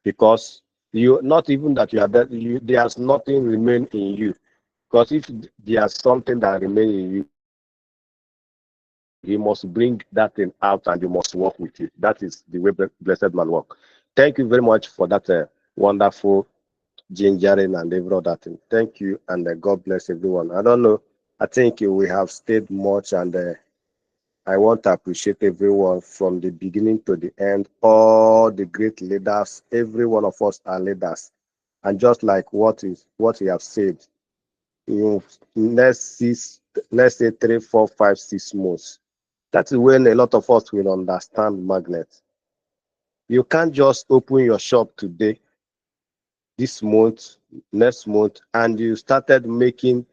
because you, not even that you are dead, there's nothing remain in you. Because if there's something that remains in you, He must bring that thing out and you must work with it. That is the way blessed man work. Thank you very much for that wonderful gingering and every other thing. Thank you, and God bless everyone. I don't know. I think we have stayed much, and I want to appreciate everyone from the beginning to the end. All the great leaders, every one of us are leaders, and just like what you have said, let's say 3, 4, 5, 6 months. That is when a lot of us will understand magnet. You can't just open your shop today, this month, next month, and you started making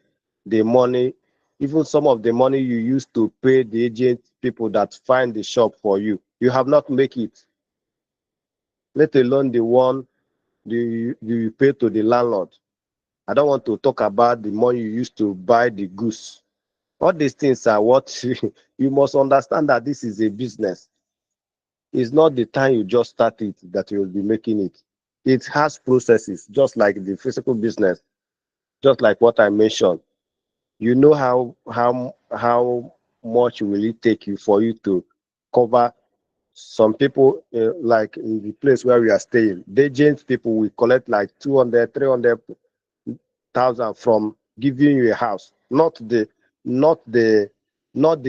the money, even some of the money you used to pay the agent people that find the shop for you. You have not make it, let alone the one you pay to the landlord. I don't want to talk about the money you used to buy the goose. All these things are what you must understand, that this is a business. It's not the time you just start it that you will be making it. It has processes, just like the physical business, just like what I mentioned. You know how much will it take you for you to cover some people, like in the place where we are staying, the agent people will collect like 200, 300,000 from giving you a house, not the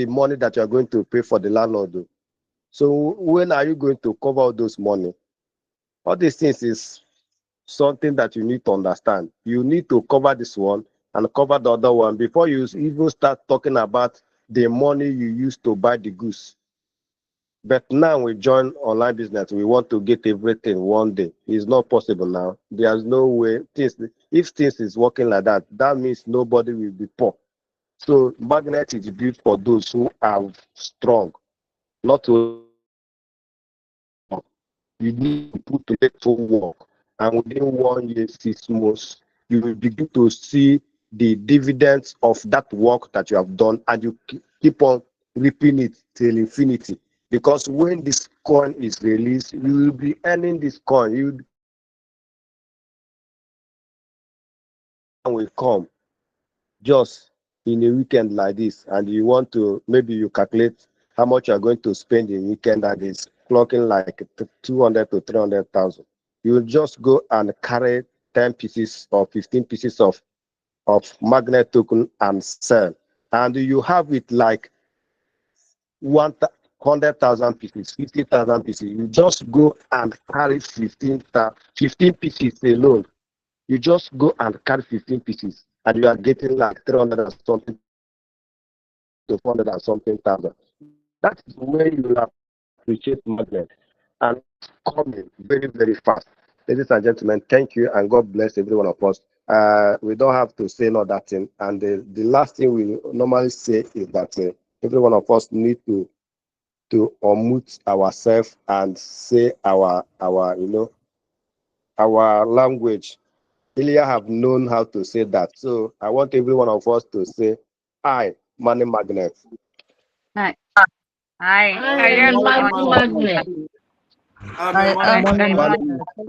money that you are going to pay for the landlord. So when are you going to cover all those money? All these things is something that you need to understand. You need to cover this one and cover the other one before you even start talking about the money you used to buy the goose. But now we join online business, we want to get everything one day. It's not possible now. There's no way. If things is working like that, that means nobody will be poor. So magnet is built for those who are strong, not to. You need to put little work, and within 1 year, 6 months, you will begin to see the dividends of that work that you have done, and you keep on reaping it till infinity. Because when this coin is released, you will be earning this coin. You will come just in a weekend like this, and you want to, maybe you calculate how much you are going to spend in weekend, and it's clocking like 200 to 300,000. You will just go and carry 10 pieces or 15 pieces of magnet token and sell, and you have it like 100,000 pieces, 50,000 pieces. You just go and carry 15 pieces alone. You just go and carry 15 pieces, and you are getting like 300 and something to 400 and something thousand. That is when you will appreciate magnet, and it's coming very, very fast. Ladies and gentlemen, thank you, and God bless every one of us. We don't have to say no that thing. And the last thing we normally say is that every one of us need to unmute ourselves and say our language. Ilya have known how to say that. So I want every one of us to say, I, money magnet. I I am am money money magnet. magnet. I'm I a am money a magnet. money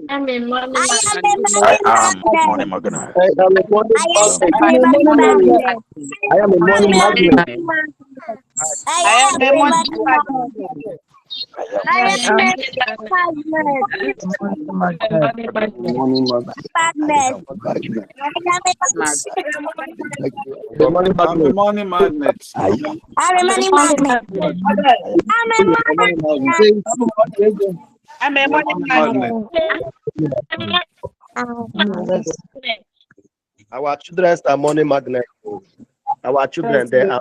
I'm a money I am a magnet. I money am money magnet. magnet. I am a money I am magnet. a I am money a money magnet. magnet. I am a I'm money a magnet. money magnet. I I am am a a money money magnet. magnet. I am I I am am a a money magnet. money magnet. Money magnet. I Magnet. am magnet. I am a Magnet. The money I'm a magnet. money magnet. I am I'm a I'm a money money magnet. magnet. I am I'm a money magnet. I'm a I'm a money money magnet. magnet. Our children are money magnet. Our children, they are.